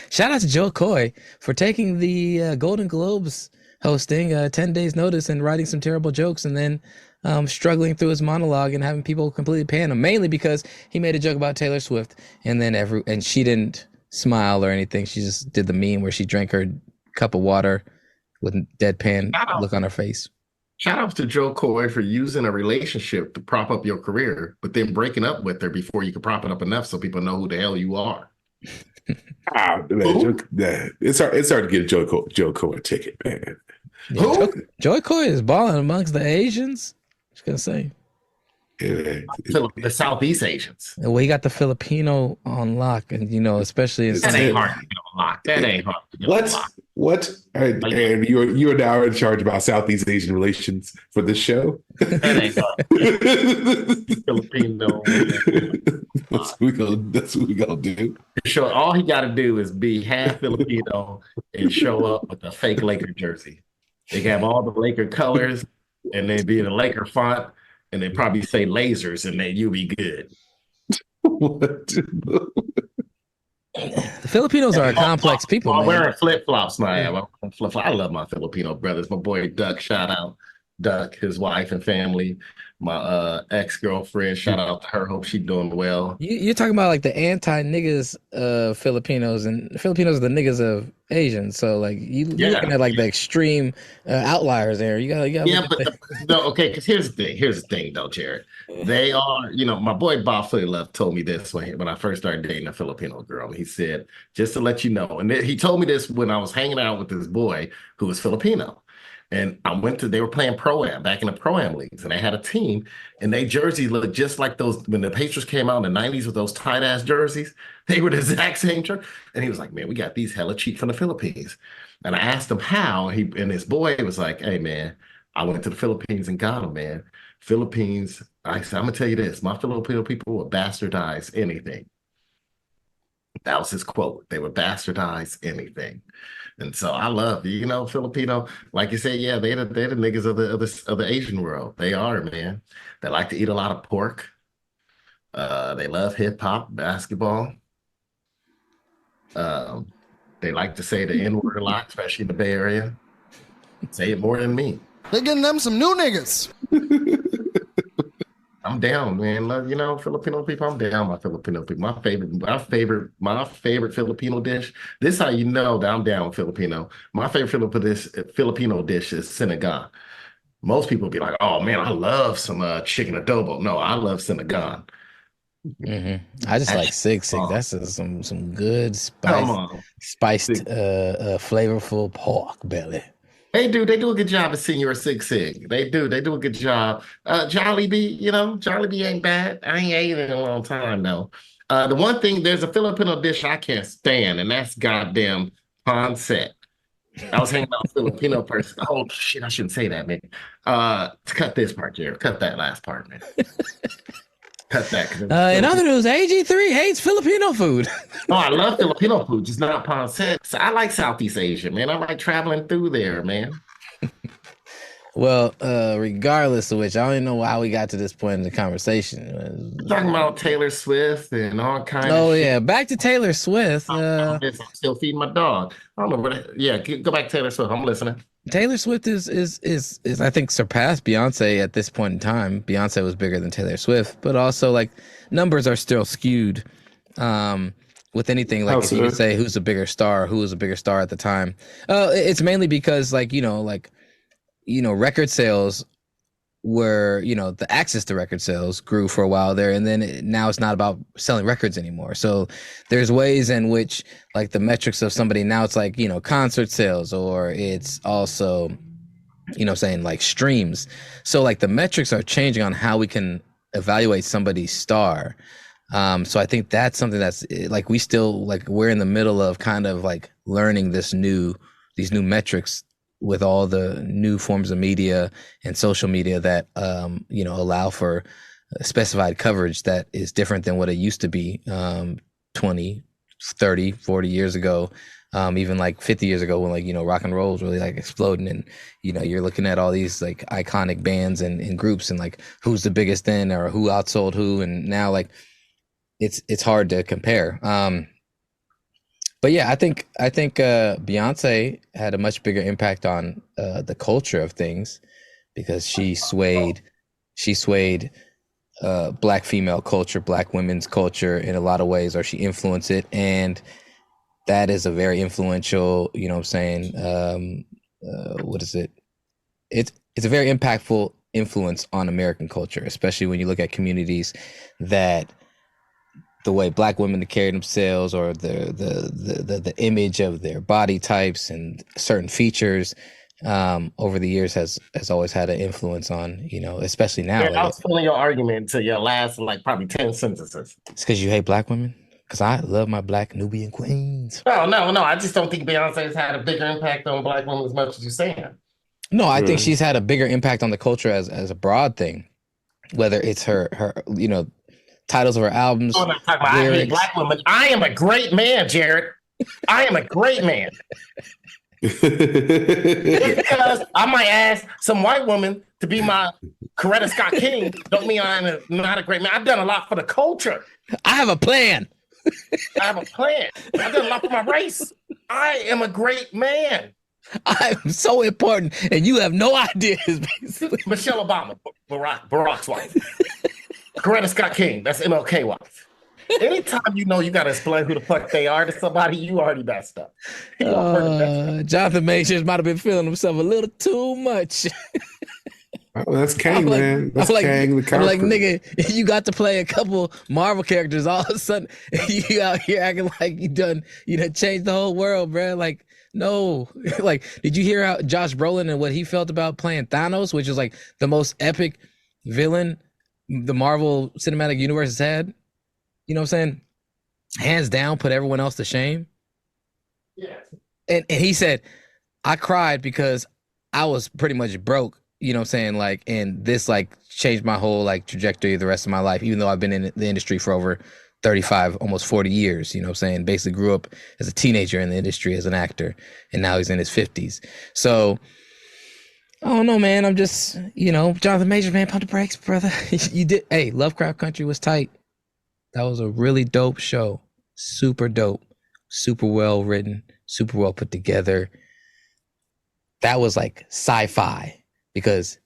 Shout out to Joe Coy for taking the Golden Globes hosting 10 days notice and writing some terrible jokes, and then struggling through his monologue and having people completely pan him, mainly because he made a joke about Taylor Swift, and then and she didn't smile or anything. She just did the meme where she drank her cup of water with deadpan look on her face. Shout out to Joe Coy for using a relationship to prop up your career, but then breaking up with her before you could prop it up enough so people know who the hell you are. It's hard to get Joe Coy a ticket, man. Yeah, Joe Coy is balling amongst the Asians. I was gonna say. The Southeast Asians. Well, he got the Filipino on lock, and especially in that ain't hard to get on lock. That ain't hard to get on lock. What? And you're now in charge about Southeast Asian relations for this show? That ain't hard. Filipino. That's what we gonna do. Sure, all he got to do is be half Filipino and show up with a fake Laker jersey. They have all the Laker colors, and they be in a Laker font, and they probably say lasers, and then you'll be good. What? The Filipinos are a complex people. I'm wearing flip-flops now. I love my Filipino brothers. My boy Duck, shout out Duck, his wife and family. My ex-girlfriend, shout out to her. Hope she's doing well. You're talking about like the anti-niggas Filipinos, and Filipinos are the niggas of Asians. So like you're looking at like the extreme outliers there. You got okay. Because here's the thing though, Jared. They are, my boy Bob Fully Love told me this when I first started dating a Filipino girl. He said, just to let you know, and he told me this when I was hanging out with this boy who was Filipino. And they were playing Pro-Am, back in the Pro-Am leagues, and they had a team, and they jerseys looked just like those, when the Patriots came out in the 90s with those tight-ass jerseys, they were the exact same jersey. And he was like, man, we got these hella cheap from the Philippines. And I asked him how, and his boy was like, hey, man, I went to the Philippines and got them, man. Philippines, I said, I'm going to tell you this, my Filipino people will bastardize anything. That was his quote. They would bastardize anything. And so I love, Filipino, like you said, yeah, they're the niggas of the Asian world. They are, man. They like to eat a lot of pork. They love hip hop, basketball. They like to say the N-word a lot, especially in the Bay Area. Say it more than me. They're getting them some new niggas. I'm down, man. Filipino people, I'm down my Filipino people. My favorite Filipino dish. This is how you know that I'm down with Filipino. My favorite Filipino dish is sinigang. Most people be like, oh man, I love some chicken adobo. No, I love sinigang. Mm-hmm. I just like sig. That's some good spiced flavorful pork belly. They do a good job of Senior Sig. They do a good job. Jollibee, Jollibee ain't bad. I ain't ate it in a long time though. The one thing, there's a Filipino dish I can't stand, and that's goddamn pancit. I was hanging out with a Filipino person. Oh shit, I shouldn't say that, man. Cut this part, Jared. Cut that last part, man. Cut that. In other news, AG3 hates Filipino food. Oh, I love Filipino food, just not pancit. So I like Southeast Asia, man. I like traveling through there, man. Well, regardless of which, I don't even know how we got to this point in the conversation. We're talking about Taylor Swift and all kinds of shit. Oh, yeah. Back to Taylor Swift. I'm still feeding my dog. I don't know go back to Taylor Swift. I'm listening. Taylor Swift is I think surpassed Beyonce at this point in time. Beyonce was bigger than Taylor Swift, but also like numbers are still skewed with anything. Like if you could say who was a bigger star at the time. It's mainly because record sales were, the access to record sales grew for a while there, and then now it's not about selling records anymore. So there's ways in which like the metrics of somebody now, it's like, concert sales, or it's also, saying like streams. So like the metrics are changing on how we can evaluate somebody's star. So I think that's something that's like we're in the middle of kind of like learning these new metrics with all the new forms of media and social media that allow for specified coverage that is different than what it used to be 20, 30, 40 years ago. Even like 50 years ago when rock and roll was really like exploding, and you're looking at all these like iconic bands and groups and like who's the biggest then or who outsold who, and now like it's hard to compare. But yeah, I think Beyonce had a much bigger impact on the culture of things because she swayed Black female culture, Black women's culture in a lot of ways, or she influenced it, and that is a very influential, what is it? It's a very impactful influence on American culture, especially when you look at communities that the way Black women carry themselves, or the image of their body types and certain features over the years has always had an influence on, especially now. Yeah, I was filling your argument to your last like probably 10 sentences. It's because you hate Black women? Because I love my Black Nubian queens. No. I just don't think Beyonce has had a bigger impact on Black women as much as you're saying. No, I think she's had a bigger impact on the culture as a broad thing, whether it's her titles of her albums. I'm not talking about I hate Black women. I am a great man, Jared. I am a great man. Because I might ask some white woman to be my Coretta Scott King, don't mean I'm not a great man. I've done a lot for the culture. I have a plan. I've done a lot for my race. I am a great man. I'm so important, and you have no idea. Michelle Obama, Barack's wife. Coretta Scott King, that's MLK wife. Anytime you got to explain who the fuck they are to somebody, you already messed up. Jonathan Majors might have been feeling himself a little too much. Oh, that's Kang, man. That's Kang the character. I'm like, nigga, you got to play a couple Marvel characters. All of a sudden, you out here acting like you done changed the whole world, bro. Like, no. Like, did you hear how Josh Brolin and what he felt about playing Thanos, which is like the most epic villain the Marvel Cinematic Universe has had? You know what I'm saying? Hands down, put everyone else to shame. Yeah. And he said, I cried because I was pretty much broke. You know what I'm saying? Like, and this like changed my whole like trajectory of the rest of my life, even though I've been in the industry for over 35, almost 40 years, you know what I'm saying? Basically grew up as a teenager in the industry as an actor, and now he's in his 50s. So, I don't know, man. I'm just, Jonathan Majors, man, pump the brakes, brother. You did. Hey, Lovecraft Country was tight. That was a really dope show. Super dope. Super well written. Super well put together. That was like sci-fi because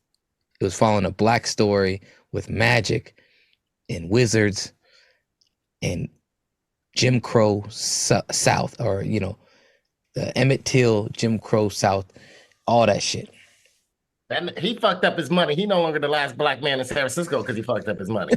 it was following a Black story with magic and wizards and Jim Crow South, or, the Emmett Till, Jim Crow South, all that shit. And he fucked up his money. He no longer the last Black man in San Francisco because he fucked up his money.